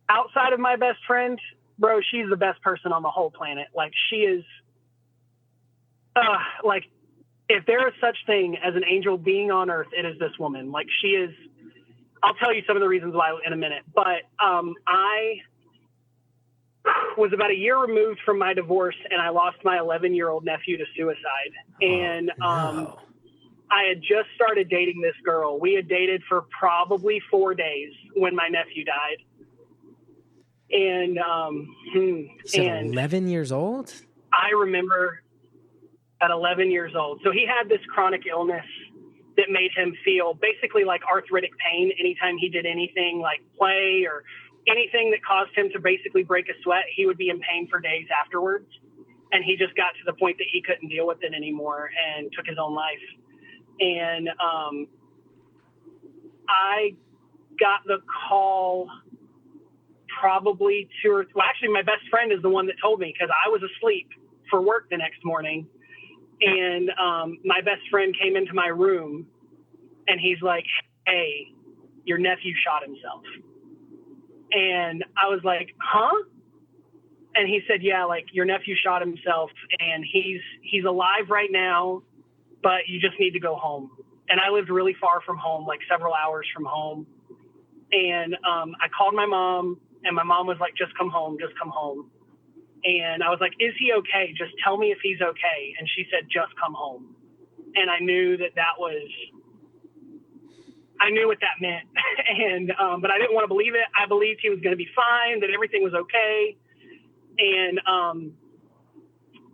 outside of my best friend, bro, she's the best person on the whole planet. Like, she is, like, if there is such thing as an angel being on earth, it is this woman. Like, she is, I'll tell you some of the reasons why in a minute. But I was about a year removed from my divorce, and I lost my 11-year-old nephew to suicide. And No. I had just started dating this girl. We had dated for probably 4 days when my nephew died. And You said 11 years old? I remember at 11 years old. So he had this chronic illness that made him feel basically like arthritic pain anytime he did anything like play or anything that caused him to basically break a sweat. He would be in pain for days afterwards. And he just got to the point that he couldn't deal with it anymore and took his own life. And I got the call probably actually my best friend is the one that told me, because I was asleep for work the next morning. And my best friend came into my room, and he's like, hey, your nephew shot himself. And I was like, huh? And he said, yeah, like, your nephew shot himself, and he's alive right now, but you just need to go home. And I lived really far from home, like several hours from home. And I called my mom, and my mom was like, just come home, just come home. And I was like, is he okay? Just tell me if he's okay. And she said, just come home. And I knew I knew what that meant. And, but I didn't want to believe it. I believed he was going to be fine, that everything was okay. And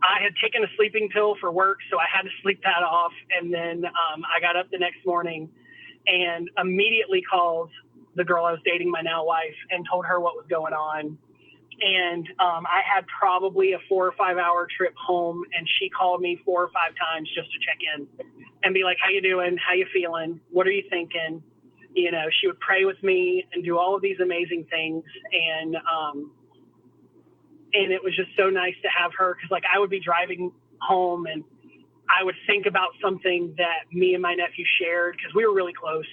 I had taken a sleeping pill for work, so I had to sleep that off. And then I got up the next morning and immediately called the girl I was dating, my now wife, and told her what was going on. And I had probably a 4 or 5 hour trip home, and she called me 4 or 5 times just to check in and be like, how you doing? How you feeling? What are you thinking? You know, she would pray with me and do all of these amazing things. And it was just so nice to have her, because like I would be driving home and I would think about something that me and my nephew shared, because we were really close.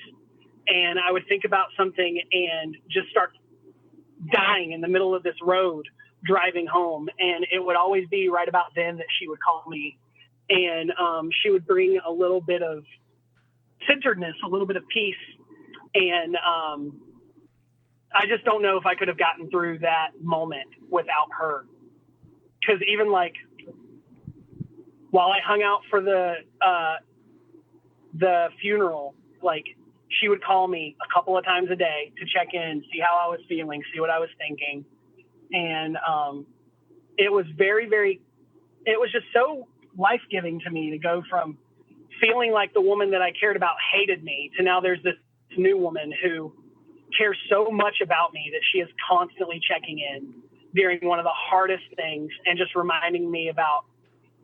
And I would think about something and just start dying in the middle of this road driving home. And it would always be right about then that she would call me. And she would bring a little bit of centeredness, a little bit of peace. And I just don't know if I could have gotten through that moment without her. Because even like while I hung out for the funeral, like she would call me a couple of times a day to check in, see how I was feeling, see what I was thinking. And it was it was just so life-giving to me to go from feeling like the woman that I cared about hated me to now there's this new woman who cares so much about me that she is constantly checking in during one of the hardest things and just reminding me about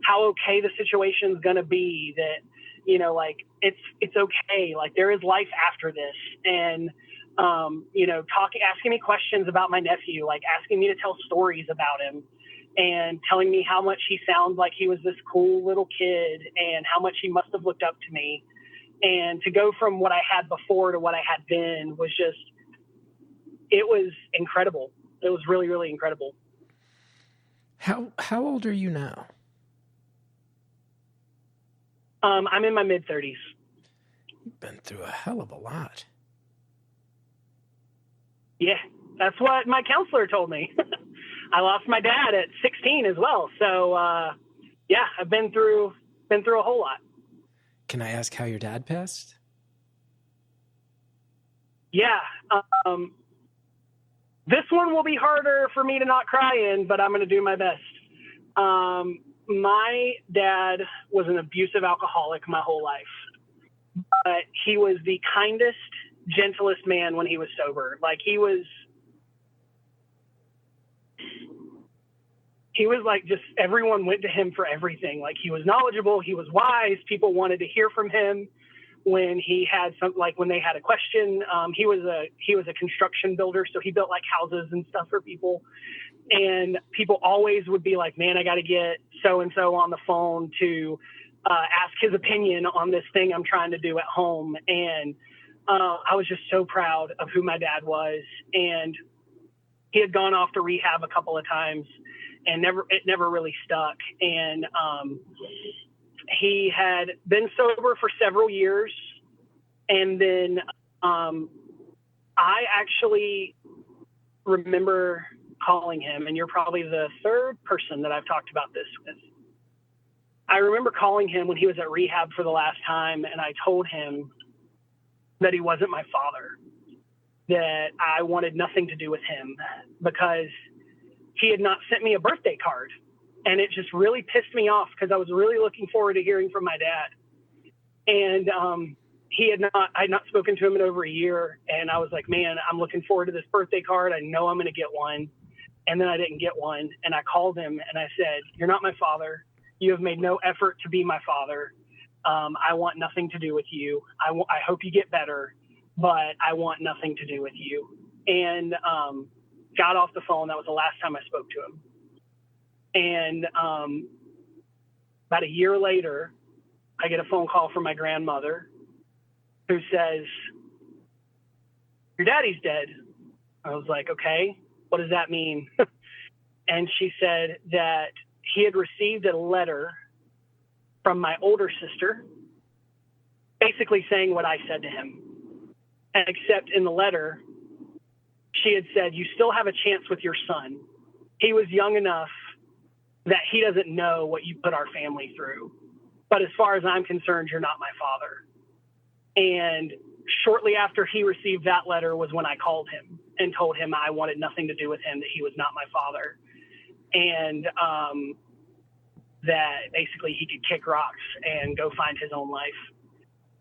how okay the situation's going to be, that, you know, like it's okay. Like there is life after this. And, you know, asking me questions about my nephew, like asking me to tell stories about him and telling me how much he sounds like he was this cool little kid and how much he must have looked up to me. And to go from what I had before to what I had been was just, it was incredible. It was really, really incredible. How old are you now? I'm in my mid-30s. You've been through a hell of a lot. Yeah, that's what my counselor told me. I lost my dad at 16 as well. So, yeah, I've been through a whole lot. Can I ask how your dad passed? Yeah. This one will be harder for me to not cry in, but I'm going to do my best. My dad was an abusive alcoholic my whole life, but he was the kindest, gentlest man when he was sober. Like he was like, just everyone went to him for everything. Like he was knowledgeable. He was wise. People wanted to hear from him when he had when they had a question. He was a construction builder. So he built like houses and stuff for people. And people always would be like, man, I got to get so-and-so on the phone to ask his opinion on this thing I'm trying to do at home. And I was just so proud of who my dad was. And he had gone off to rehab a couple of times and it never really stuck. And he had been sober for several years. And then I actually remember calling him, and you're probably the third person that I've talked about this with. I remember calling him when he was at rehab for the last time, and I told him that he wasn't my father, that I wanted nothing to do with him because he had not sent me a birthday card. And it just really pissed me off because I was really looking forward to hearing from my dad. And I had not spoken to him in over a year. And I was like, man, I'm looking forward to this birthday card. I know I'm going to get one. And then I didn't get one. And I called him and I said, you're not my father. You have made no effort to be my father. I want nothing to do with you. I hope you get better, but I want nothing to do with you. And got off the phone. That was the last time I spoke to him. And about a year later, I get a phone call from my grandmother who says, your daddy's dead. I was like, okay, what does that mean? And she said that he had received a letter from my older sister, basically saying what I said to him. And except in the letter, she had said, you still have a chance with your son. He was young enough that he doesn't know what you put our family through. But as far as I'm concerned, you're not my father. And shortly after he received that letter was when I called him and told him I wanted nothing to do with him, that he was not my father. And that basically he could kick rocks and go find his own life.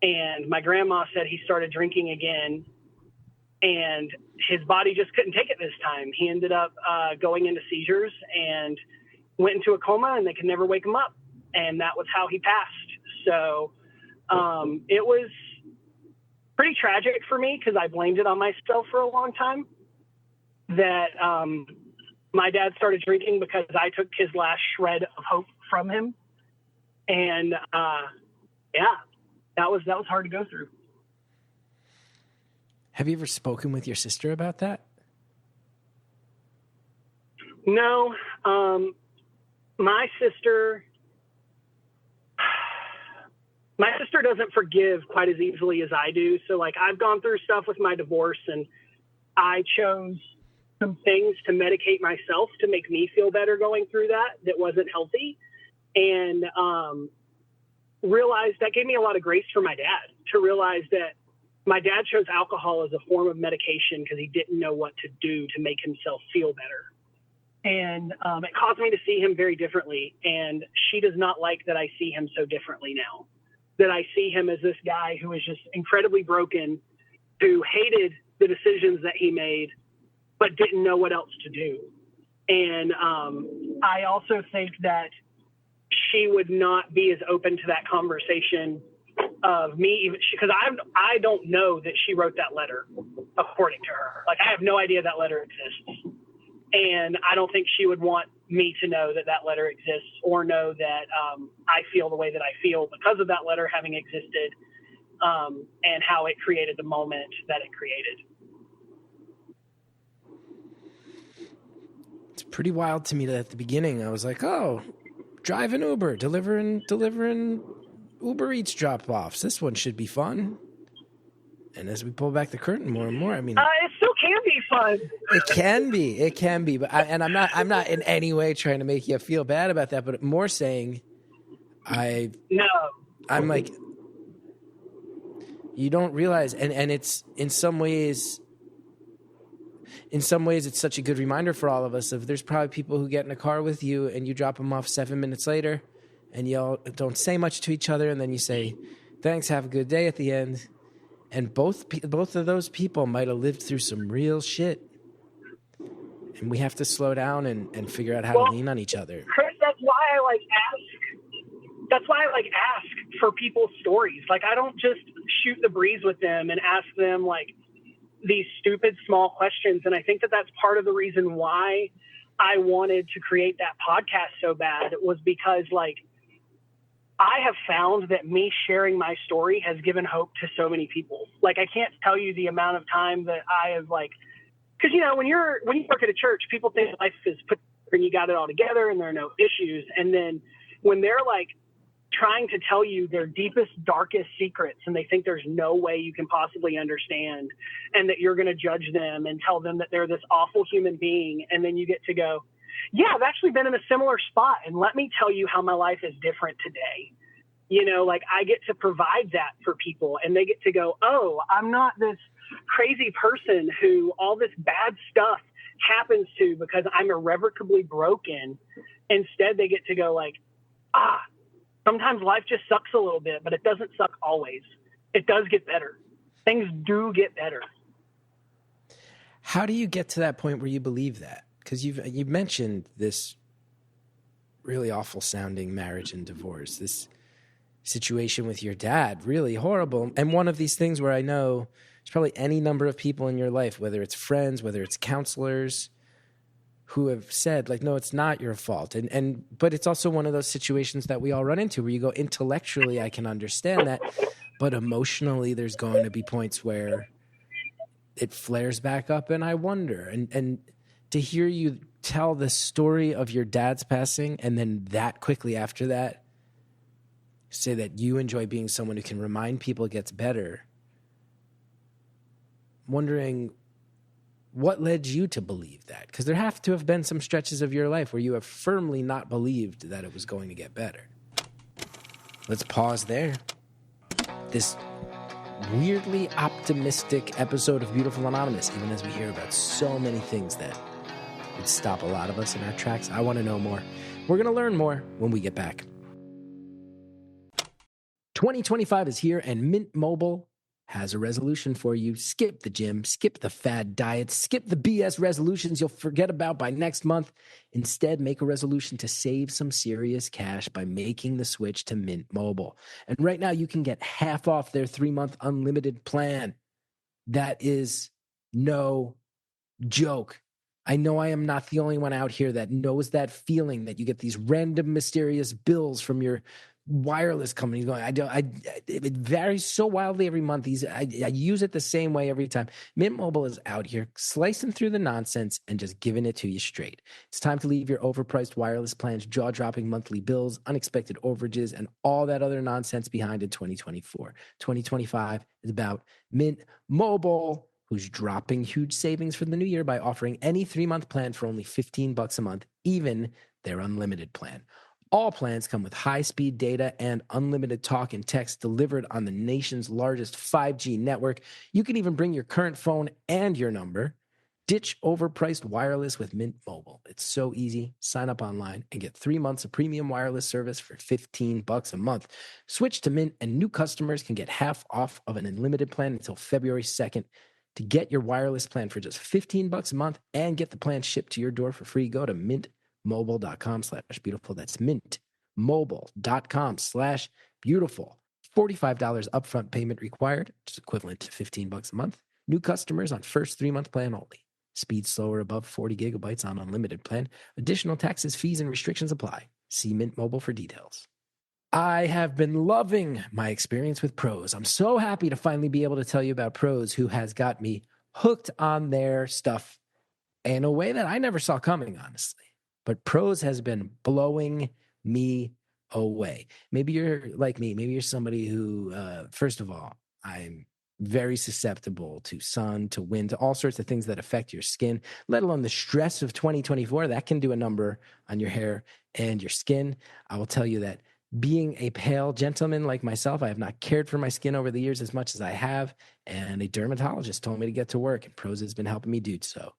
And my grandma said he started drinking again, and his body just couldn't take it this time. He ended up going into seizures and went into a coma, and they could never wake him up. And that was how he passed. So it was pretty tragic for me because I blamed it on myself for a long time, that my dad started drinking because I took his last shred of hope from him. And yeah, that was hard to go through. Have you ever spoken with your sister about that? No, my sister doesn't forgive quite as easily as I do. So like I've gone through stuff with my divorce, and I chose some things to medicate myself to make me feel better going through that wasn't healthy. And realized that gave me a lot of grace for my dad, to realize that my dad chose alcohol as a form of medication because he didn't know what to do to make himself feel better. And it caused me to see him very differently. And she does not like that I see him so differently now, that I see him as this guy who is just incredibly broken, who hated the decisions that he made, but didn't know what else to do. And I also think that she would not be as open to that conversation of me, because I don't know that she wrote that letter, according to her. Like, I have no idea that letter exists. And I don't think she would want me to know that that letter exists, or know that I feel the way that I feel because of that letter having existed, and how it created the moment that it created. It's pretty wild to me that at the beginning I was like, oh, driving Uber, delivering Uber Eats drop-offs. This one should be fun. And as we pull back the curtain more and more, I mean, it still can be fun. It can be. But I'm not in any way trying to make you feel bad about that. But more saying, I'm like, you don't realize, and it's in some ways, it's such a good reminder for all of us of there's probably people who get in a car with you and you drop them off 7 minutes later, and y'all don't say much to each other, and then you say, "Thanks, have a good day" at the end. And both of those people might have lived through some real shit. And we have to slow down and figure out how to lean on each other. Chris, that's why I ask for people's stories. Like, I don't just shoot the breeze with them and ask them like these stupid small questions. And I think that that's part of the reason why I wanted to create that podcast so bad. It was because, like, I have found that me sharing my story has given hope to so many people. Like, I can't tell you the amount of time that I have, like, because, you know, when you work at a church, people think life is put and you got it all together and there are no issues. And then when they're like trying to tell you their deepest, darkest secrets, and they think there's no way you can possibly understand, and that you're going to judge them and tell them that they're this awful human being, and then you get to go, yeah, I've actually been in a similar spot, and let me tell you how my life is different today. You know, like, I get to provide that for people, and they get to go, oh, I'm not this crazy person who all this bad stuff happens to because I'm irrevocably broken. Instead, they get to go like, sometimes life just sucks a little bit, but it doesn't suck always. It does get better. Things do get better. How do you get to that point where you believe that? Because you've mentioned this really awful sounding marriage and divorce, this situation with your dad, really horrible. And one of these things where I know there's probably any number of people in your life, whether it's friends, whether it's counselors, who have said, like, no, it's not your fault. But it's also one of those situations that we all run into where you go, intellectually, I can understand that, but emotionally, there's going to be points where it flares back up, and I wonder. And to hear you tell the story of your dad's passing, and then that quickly after that, say that you enjoy being someone who can remind people it gets better, wondering what led you to believe that? Because there have to have been some stretches of your life where you have firmly not believed that it was going to get better. Let's pause there. This weirdly optimistic episode of Beautiful Anonymous, even as we hear about so many things that would stop a lot of us in our tracks. I want to know more. We're going to learn more when we get back. 2025 is here, and Mint Mobile has a resolution for you. Skip the gym, skip the fad diets, skip the BS resolutions you'll forget about by next month. Instead, make a resolution to save some serious cash by making the switch to Mint Mobile. And right now, you can get half off their 3-month unlimited plan. That is no joke. I know I am not the only one out here that knows that feeling that you get these random mysterious bills from your wireless companies going. It varies so wildly every month. I use it the same way every time. Mint Mobile is out here slicing through the nonsense and just giving it to you straight. It's time to leave your overpriced wireless plans, jaw-dropping monthly bills, unexpected overages, and all that other nonsense behind in 2024. 2025 is about Mint Mobile, who's dropping huge savings for the new year by offering any 3-month plan for only $15 a month, even their unlimited plan. All plans come with high-speed data and unlimited talk and text delivered on the nation's largest 5G network. You can even bring your current phone and your number. Ditch overpriced wireless with Mint Mobile. It's so easy. Sign up online and get 3 months of premium wireless service for $15 a month. Switch to Mint, and new customers can get half off of an unlimited plan until February 2nd. To get your wireless plan for just $15 a month and get the plan shipped to your door for free, go to mintmobile.com/beautiful. That's mintmobile.com/beautiful. $45 upfront payment required, which is equivalent to $15 a month. New customers on first 3-month plan only. Speed slower above 40 gigabytes on unlimited plan. Additional taxes, fees, and restrictions apply. See Mint Mobile for details. I have been loving my experience with Pros. I'm so happy to finally be able to tell you about Pros, who has got me hooked on their stuff in a way that I never saw coming, honestly. But Pros has been blowing me away. Maybe you're like me. Maybe you're somebody who, first of all, I'm very susceptible to sun, to wind, to all sorts of things that affect your skin, let alone the stress of 2024. That can do a number on your hair and your skin. I will tell you that being a pale gentleman like myself, I have not cared for my skin over the years as much as I have, and a dermatologist told me to get to work, and Pros has been helping me do so.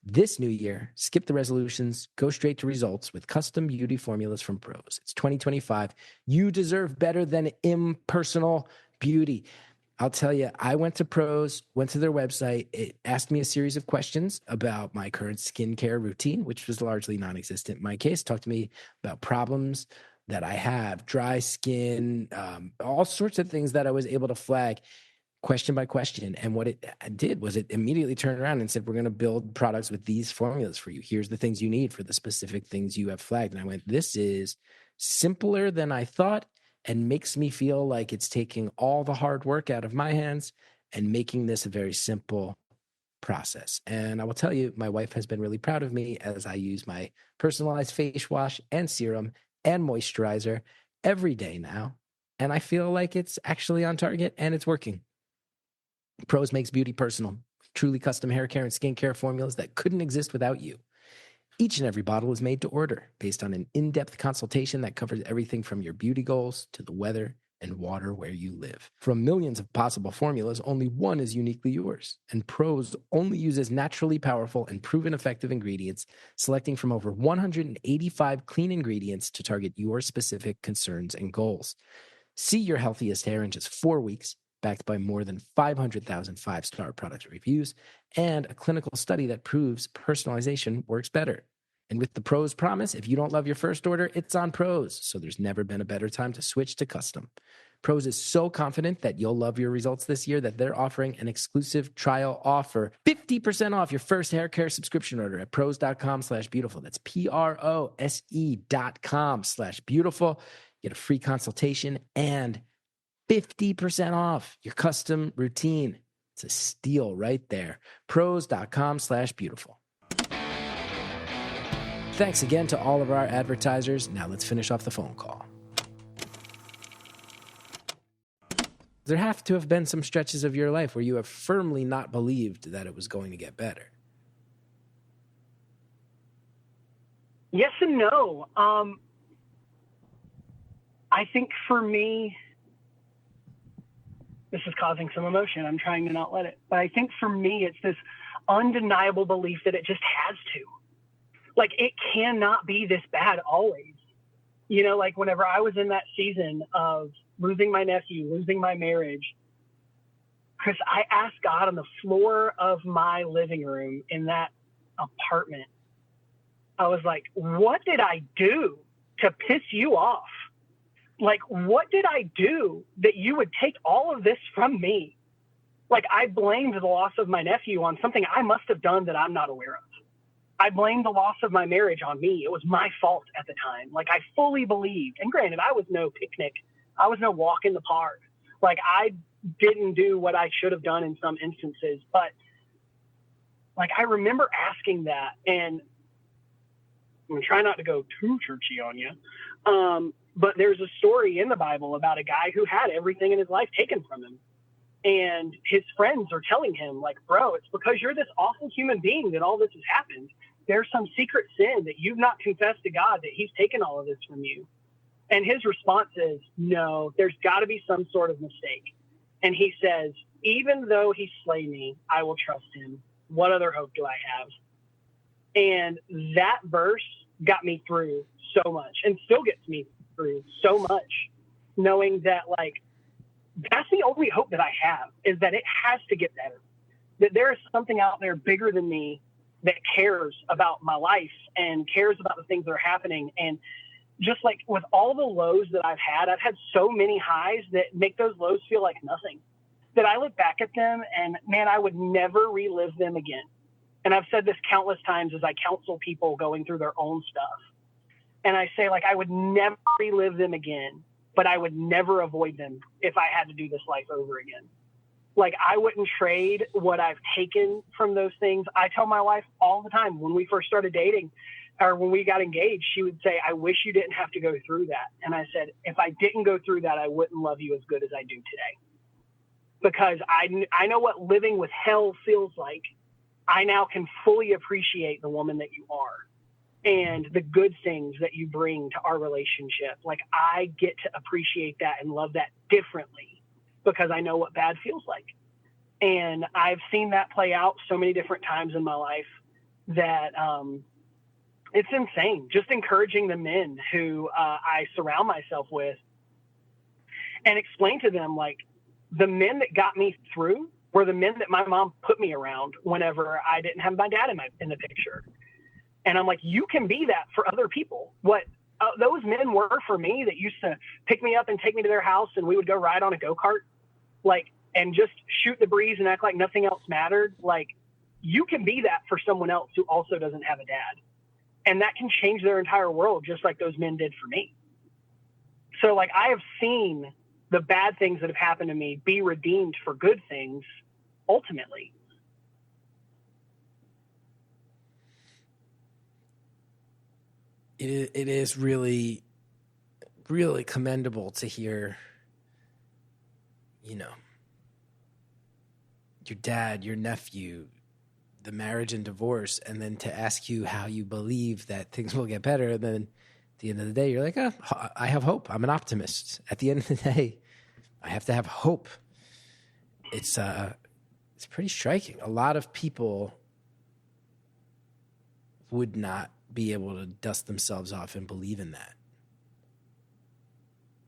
This new year, skip the resolutions, go straight to results with custom beauty formulas from Pros. It's 2025. You deserve better than impersonal beauty. I'll tell you, I went to Pros, went to their website. It asked me a series of questions about my current skincare routine, which was largely non-existent in my case. Talked to me about problems that I have, dry skin, all sorts of things that I was able to flag question by question. And what it did was it immediately turned around and said, we're going to build products with these formulas for you. Here's the things you need for the specific things you have flagged. And I went, this is simpler than I thought and makes me feel like it's taking all the hard work out of my hands and making this a very simple process. And I will tell you, my wife has been really proud of me as I use my personalized face wash and serum and moisturizer every day now. And I feel like it's actually on target and it's working. Pros makes beauty personal, truly custom hair care and skincare formulas that couldn't exist without you. Each and every bottle is made to order based on an in-depth consultation that covers everything from your beauty goals to the weather and water where you live. From millions of possible formulas, only one is uniquely yours. And Pros only uses naturally powerful and proven effective ingredients, selecting from over 185 clean ingredients to target your specific concerns and goals. See your healthiest hair in just 4 weeks, backed by more than 500,000 5-star product reviews and a clinical study that proves personalization works better. And with the Pros promise, if you don't love your first order, it's on Pros. So there's never been a better time to switch to custom. Pros is so confident that you'll love your results this year that they're offering an exclusive trial offer. 50% off your first hair care subscription order at pros.com/beautiful. That's PROSE.com/beautiful. Get a free consultation and 50% off your custom routine. It's a steal right there. Pros.com/beautiful. Thanks again to all of our advertisers. Now let's finish off the phone call. There have to have been some stretches of your life where you have firmly not believed that it was going to get better. Yes and no. I think for me, this is causing some emotion. I'm trying to not let it. But I think for me, it's this undeniable belief that it just has to. Like, it cannot be this bad always. You know, like whenever I was in that season of losing my nephew, losing my marriage, Chris, I asked God on the floor of my living room in that apartment. I was like, what did I do to piss you off? Like, what did I do that you would take all of this from me? Like, I blamed the loss of my nephew on something I must have done that I'm not aware of. I blamed the loss of my marriage on me. It was my fault at the time. Like, I fully believed, and granted, I was no picnic. I was no walk in the park. Like, I didn't do what I should have done in some instances, but like, I remember asking that, and I'm going to try not to go too churchy on you. But there's a story in the Bible about a guy who had everything in his life taken from him. And his friends are telling him, like, bro, it's because you're this awful human being that all this has happened. There's some secret sin that you've not confessed to God that he's taken all of this from you. And his response is, no, there's got to be some sort of mistake. And he says, even though he slay me, I will trust him. What other hope do I have? And that verse got me through so much, and still gets me through so much, knowing that, like, that's the only hope that I have, is that it has to get better, that there is something out there bigger than me that cares about my life and cares about the things that are happening. And just like with all the lows that I've had so many highs that make those lows feel like nothing, that I look back at them and, man, I would never relive them again. And I've said this countless times as I counsel people going through their own stuff. And I say, like, I would never relive them again, but I would never avoid them if I had to do this life over again. Like, I wouldn't trade what I've taken from those things. I tell my wife all the time, when we first started dating or when we got engaged, she would say, I wish you didn't have to go through that. And I said, if I didn't go through that, I wouldn't love you as good as I do today. Because I know what living with hell feels like. I now can fully appreciate the woman that you are and the good things that you bring to our relationship. Like, I get to appreciate that and love that differently because I know what bad feels like. And I've seen that play out so many different times in my life that it's insane. Just encouraging the men who I surround myself with and explain to them, like, the men that got me through were the men that my mom put me around whenever I didn't have my dad in the picture. And I'm like, you can be that for other people. What those men were for me, that used to pick me up and take me to their house and we would go ride on a go-kart, like, and just shoot the breeze and act like nothing else mattered. Like, you can be that for someone else who also doesn't have a dad. And that can change their entire world, just like those men did for me. So, like, I have seen the bad things that have happened to me be redeemed for good things, ultimately. It is really, really commendable to hear, you know, your dad, your nephew, the marriage and divorce, and then to ask you how you believe that things will get better. And then at the end of the day, you're like, oh, I have hope. I'm an optimist. At the end of the day, I have to have hope. It's pretty striking. A lot of people would not be able to dust themselves off and believe in that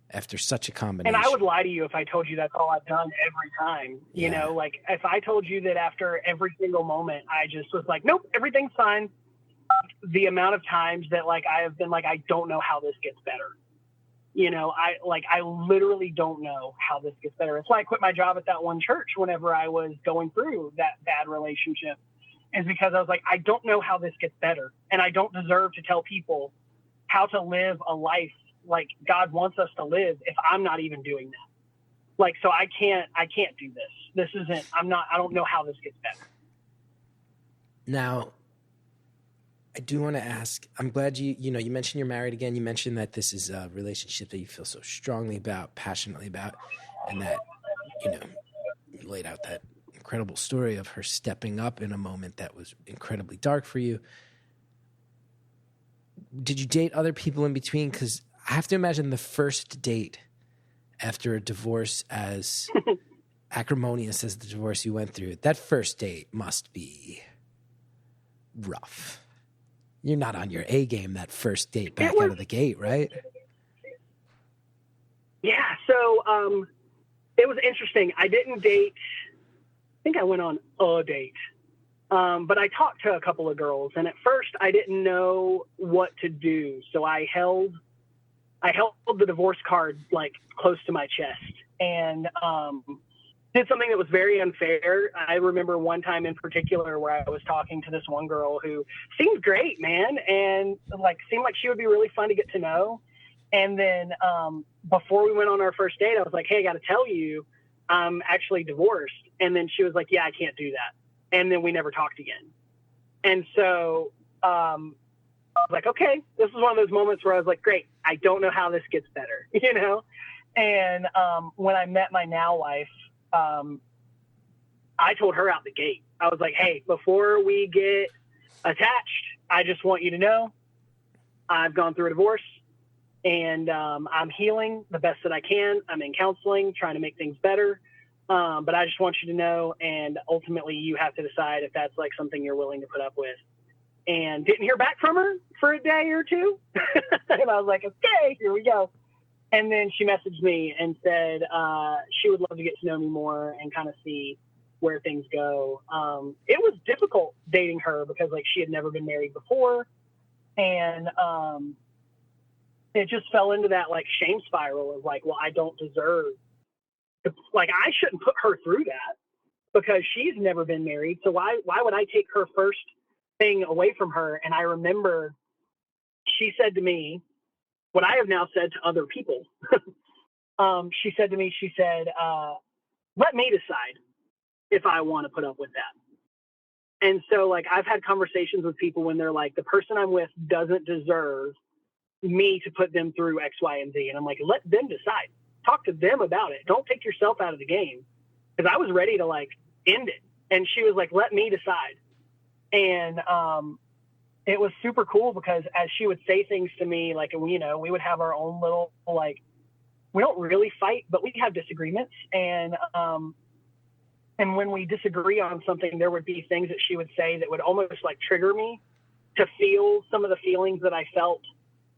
after such a combination. And I would lie to you if I told you that's all I've done every time. You know, like, if I told you that after every single moment, I just was like, nope, everything's fine. The amount of times that, like, I have been like, I don't know how this gets better. You know, I literally don't know how this gets better. It's why I quit my job at that one church whenever I was going through that bad relationship, is because I was like, I don't know how this gets better. And I don't deserve to tell people how to live a life like God wants us to live if I'm not even doing that. Like, so I can't do this. This isn't, I don't know how this gets better. Now, I do want to ask, I'm glad you mentioned you're married again. You mentioned that this is a relationship that you feel so strongly about, passionately about, and that, you laid out that incredible story of her stepping up in a moment that was incredibly dark for you. Did you date other people in between? Because I have to imagine the first date after a divorce, as acrimonious as the divorce you went through, that first date must be rough. You're not on your A game that first date back out of the gate, right? Yeah. So it was interesting. I didn't date. I think I went on a date. But I talked to a couple of girls, and at first I didn't know what to do. So I held the divorce card, like, close to my chest. And did something that was very unfair. I remember one time in particular where I was talking to this one girl who seemed great, man, and like seemed like she would be really fun to get to know. And then before we went on our first date, I was like, hey, I got to tell you, I'm actually divorced. And then she was like, yeah, I can't do that. And then we never talked again. And so I was like, okay, this is one of those moments where I was like, great, I don't know how this gets better, you know? And when I met my now wife, I told her out the gate. I was like, hey, before we get attached, I just want you to know I've gone through a divorce. And I'm healing the best that I can. I'm in counseling, trying to make things better. But I just want you to know, and ultimately you have to decide if that's like something you're willing to put up with. And didn't hear back from her for a day or two. And I was like, okay, here we go. And then she messaged me and said she would love to get to know me more and kind of see where things go. It was difficult dating her because like she had never been married before. And it just fell into that like shame spiral of like, well, I don't deserve like, I shouldn't put her through that because she's never been married. So why would I take her first thing away from her? And I remember she said to me what I have now said to other people. She said to me, let me decide if I want to put up with that. And so like, I've had conversations with people when they're like, the person I'm with doesn't deserve me to put them through X, Y, and Z. And I'm like, let them decide. Talk to them about it. Don't take yourself out of the game. Because I was ready to like end it. And she was like, let me decide. And it was super cool because as she would say things to me, like, you know, we would have our own little, like, we don't really fight, but we have disagreements. And when we disagree on something, there would be things that she would say that would almost like trigger me to feel some of the feelings that I felt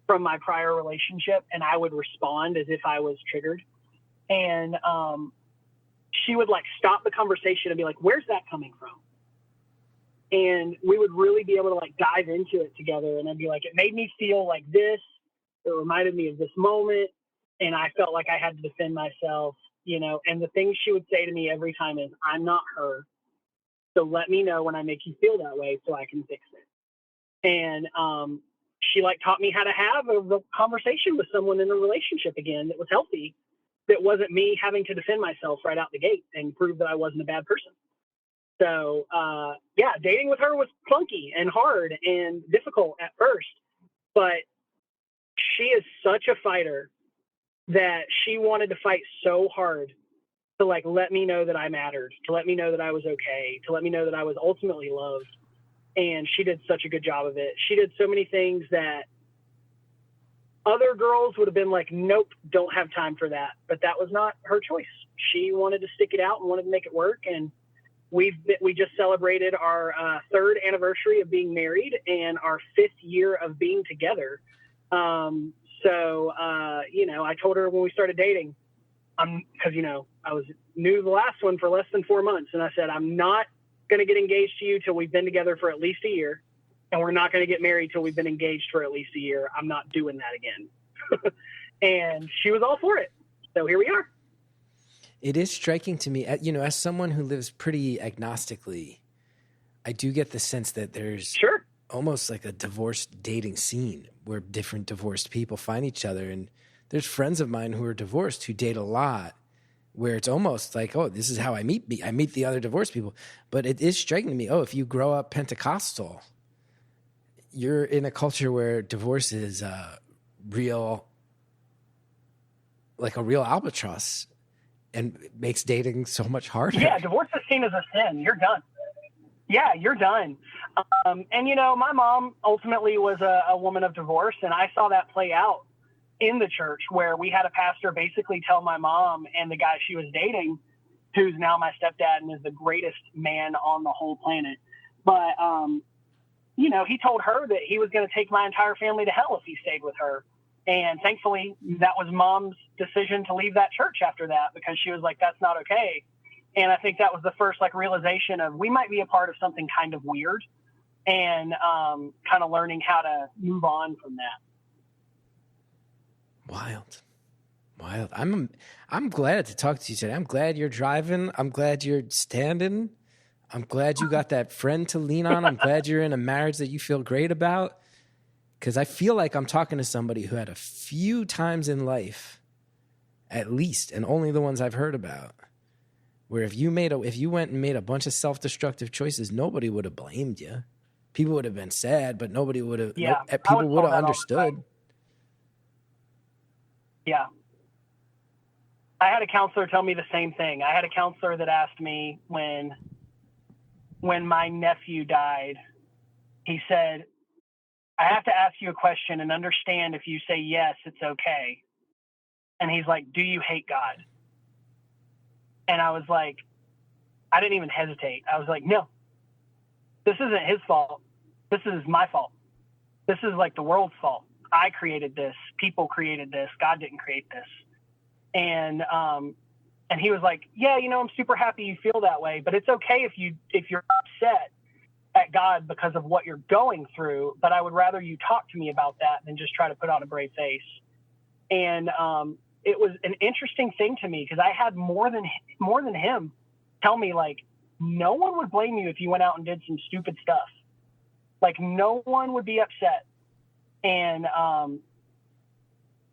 from my prior relationship, and I would respond as if I was triggered. And she would like stop the conversation and be like, where's that coming from? And we would really be able to like dive into it together. And I'd be like, it made me feel like this. It reminded me of this moment. And I felt like I had to defend myself, you know, and the things she would say to me every time is, I'm not her. So let me know when I make you feel that way so I can fix it. And she like taught me how to have a conversation with someone in a relationship again that was healthy, that wasn't me having to defend myself right out the gate and prove that I wasn't a bad person. So yeah, dating with her was clunky and hard and difficult at first, but she is such a fighter that she wanted to fight so hard to like let me know that I mattered, to let me know that I was okay, to let me know that I was ultimately loved. And she did such a good job of it. She did so many things that other girls would have been like, nope, don't have time for that. But that was not her choice. She wanted to stick it out and wanted to make it work. And we just celebrated our third anniversary of being married and our 5th year of being together. So, you know, I told her when we started dating, because, you know, I was new the last one for less than 4 months. And I said, I'm not going to get engaged to you till we've been together for at least a year. And we're not going to get married till we've been engaged for at least a year. I'm not doing that again. And she was all for it. So here we are. It is striking to me, you know, as someone who lives pretty agnostically, I do get the sense that there's almost like a divorced dating scene where different divorced people find each other. And there's friends of mine who are divorced who date a lot, where it's almost like, oh, this is how I meet the other divorced people. But it is striking to me, oh, if you grow up Pentecostal, you're in a culture where divorce is real, like a real albatross, and makes dating so much harder. Yeah, divorce is seen as a sin. You're done. Yeah, you're done. And, you know, my mom ultimately was a woman of divorce, and I saw that play out in the church where we had a pastor basically tell my mom and the guy she was dating, who's now my stepdad and is the greatest man on the whole planet. But, you know, he told her that he was going to take my entire family to hell if he stayed with her. And thankfully that was mom's decision to leave that church after that, because she was like, that's not okay. And I think that was the first like realization of we might be a part of something kind of weird, and kind of learning how to move on from that. Wild. Wild. I'm glad to talk to you today. I'm glad you're driving. I'm glad you're standing. I'm glad you got that friend to lean on. I'm glad you're in a marriage that you feel great about. Because I feel like I'm talking to somebody who had a few times in life, at least, and only the ones I've heard about, where if you went and made a bunch of self-destructive choices, nobody would have blamed you. People would have been sad, but nobody would have. Yeah, people would have understood. Yeah. I had a counselor tell me the same thing. I had a counselor that asked me when my nephew died, he said, I have to ask you a question and understand if you say yes, it's okay. And he's like, do you hate God? And I was like, I didn't even hesitate. I was like, no, this isn't his fault. This is my fault. This is like the world's fault. I created this. People created this. God didn't create this. And he was like, yeah, I'm super happy you feel that way, but it's okay if you're upset at God because of what you're going through, but I would rather you talk to me about that than just try to put on a brave face. And it was an interesting thing to me because I had more than him tell me, like, no one would blame you if you went out and did some stupid stuff. Like, no one would be upset. And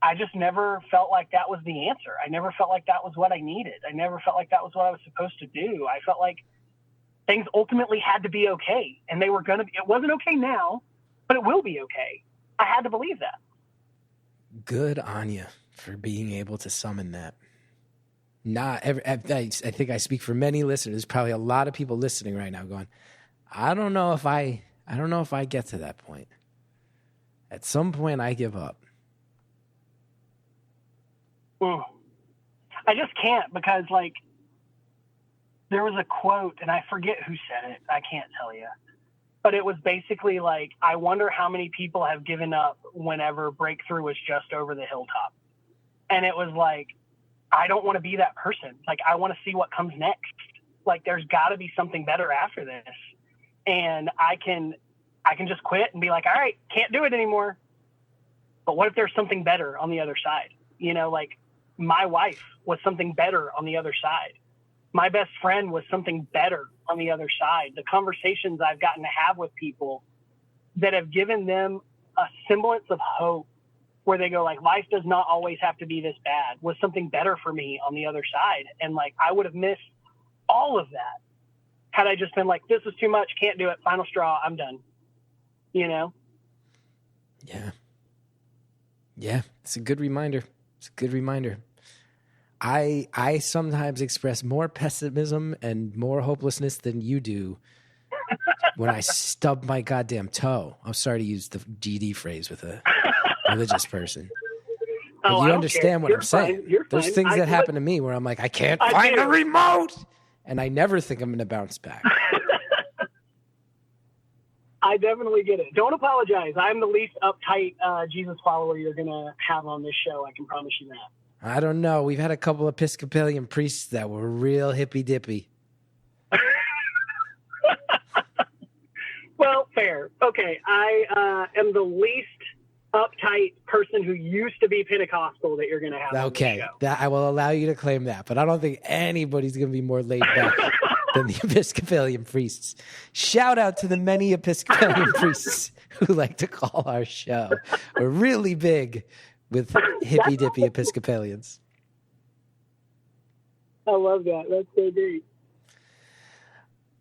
I just never felt like that was the answer. I never felt like that was what I needed. I never felt like that was what I was supposed to do. I felt like things ultimately had to be okay. And they were going to be. It wasn't okay now, but it will be okay. I had to believe that. Good on you for being able to summon that. I think I speak for many listeners. There's probably a lot of people listening right now going, I don't know if I get to that point. At some point I give up. I just can't because, like, there was a quote, and I forget who said it. I can't tell you. But it was basically like, I wonder how many people have given up whenever breakthrough was just over the hilltop. And it was like, I don't want to be that person. Like, I want to see what comes next. Like, there's got to be something better after this. And I can just quit and be like, all right, can't do it anymore. But what if there's something better on the other side? Like, my wife was something better on the other side. My best friend was something better on the other side. The conversations I've gotten to have with people that have given them a semblance of hope where they go, like, life does not always have to be this bad, was something better for me on the other side. And, like, I would have missed all of that had I just been like, this is too much, can't do it, final straw, I'm done. Yeah. Yeah, it's a good reminder. I sometimes express more pessimism and more hopelessness than you do when I stub my goddamn toe. I'm sorry to use the GD phrase with a religious person. But you understand what I'm saying. There's things that happen to me where I'm like, I can't find a remote. And I never think I'm going to bounce back. I definitely get it. Don't apologize. I'm the least uptight Jesus follower you're going to have on this show. I can promise you that. I don't know. We've had a couple of Episcopalian priests that were real hippy-dippy. Well, fair. Okay. I am the least uptight person who used to be Pentecostal that you're going to have on this show. That I will allow you to claim that, but I don't think anybody's going to be more laid back than the Episcopalian priests. Shout out to the many Episcopalian priests who like to call our show. We're really big with hippy-dippy Episcopalians. I love that. That's so great.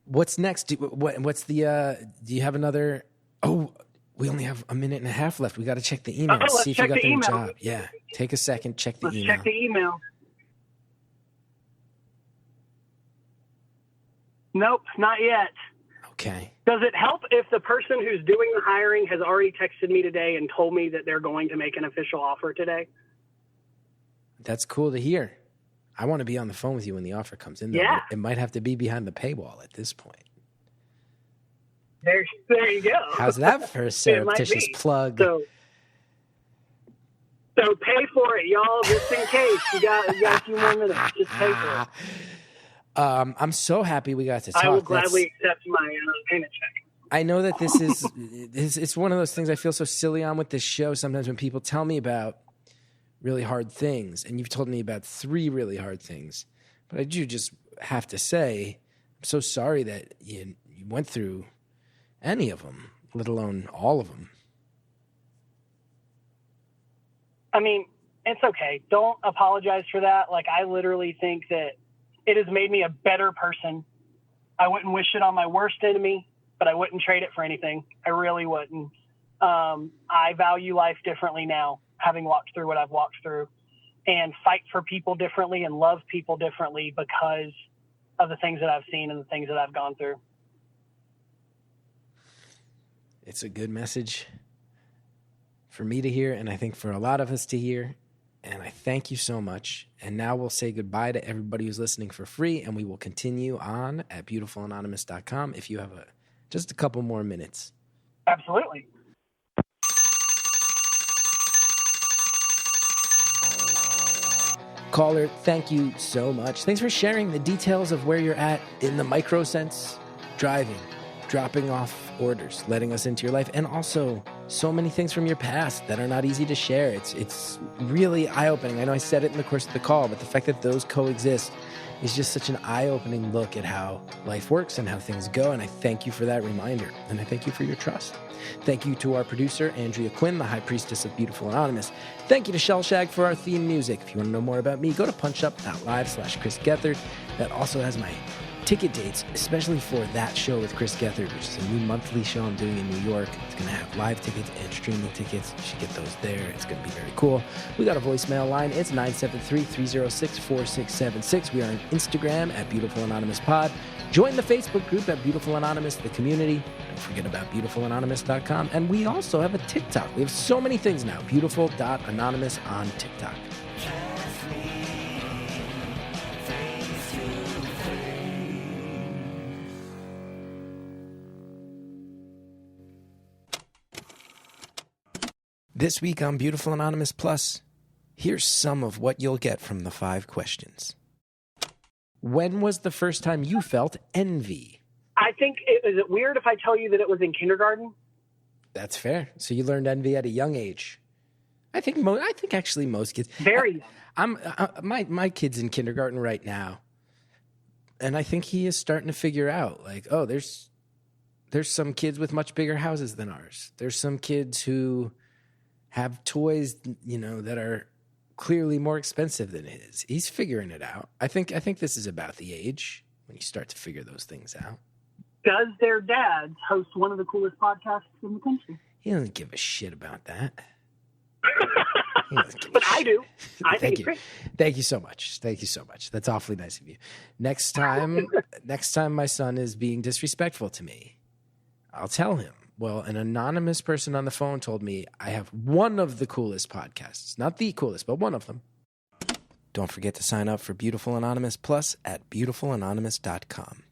What's next? Do you have another? Oh, we only have a minute and a half left. We got to check the email. See if you got the new job. Yeah. Take a second. Check the email. Check the email. Nope, not yet. Okay. Does it help if the person who's doing the hiring has already texted me today and told me that they're going to make an official offer today? That's cool to hear. I want to be on the phone with you when the offer comes in. Yeah. It might have to be behind the paywall at this point. There you go. How's that for a surreptitious plug? So pay for it, y'all, just in case. You got a few more minutes. Just pay for it. I'm so happy we got to talk. I will gladly accept my payment check. I know that this is it's one of those things I feel so silly on with this show sometimes when people tell me about really hard things, and you've told me about 3 really hard things. But I do just have to say, I'm so sorry that you went through any of them, let alone all of them. I mean, it's okay. Don't apologize for that. Like, I literally think that it has made me a better person. I wouldn't wish it on my worst enemy, but I wouldn't trade it for anything. I really wouldn't. I value life differently now, having walked through what I've walked through, and fight for people differently and love people differently because of the things that I've seen and the things that I've gone through. It's a good message for me to hear, and I think for a lot of us to hear. And I thank you so much. And now we'll say goodbye to everybody who's listening for free, and we will continue on at beautifulanonymous.com if you have just a couple more minutes. Absolutely. Caller, thank you so much. Thanks for sharing the details of where you're at in the micro sense, driving, dropping off orders, letting us into your life, and also so many things from your past that are not easy to share. It's really eye-opening. I know I said it in the course of the call, but the fact that those coexist is just such an eye-opening look at how life works and how things go, and I thank you for that reminder, and I thank you for your trust. Thank you to our producer, Andrea Quinn, the High Priestess of Beautiful Anonymous. Thank you to Shellshag for our theme music. If you want to know more about me, go to punchup.live/Chris Gethard. That also has my ticket dates, especially for that show with Chris Gethard, which is a new monthly show I'm doing in New York. It's going to have live tickets and streaming tickets. You should get those there. It's going to be very cool. We got a voicemail line. It's 973-306-4676. We are on Instagram at Beautiful Anonymous Pod. Join the Facebook group at Beautiful Anonymous, the community. Don't forget about beautifulanonymous.com. And we also have a TikTok. We have so many things now. Beautiful.anonymous on TikTok. This week on Beautiful Anonymous Plus, here's some of what you'll get from the 5 questions. When was the first time you felt envy? I think, is it weird if I tell you that it was in kindergarten? That's fair. So you learned envy at a young age. I think actually most kids. Very young. My kid's in kindergarten right now, and I think he is starting to figure out, like, oh, there's some kids with much bigger houses than ours. There's some kids who have toys, that are clearly more expensive than his. He's figuring it out. I think this is about the age when you start to figure those things out. Does their dads host one of the coolest podcasts in the country? He doesn't give a shit about that. But I do. I think it's you. great. Thank you so much. Thank you so much. That's awfully nice of you. Next time my son is being disrespectful to me, I'll tell him. Well, an anonymous person on the phone told me I have one of the coolest podcasts. Not the coolest, but one of them. Don't forget to sign up for Beautiful Anonymous Plus at beautifulanonymous.com.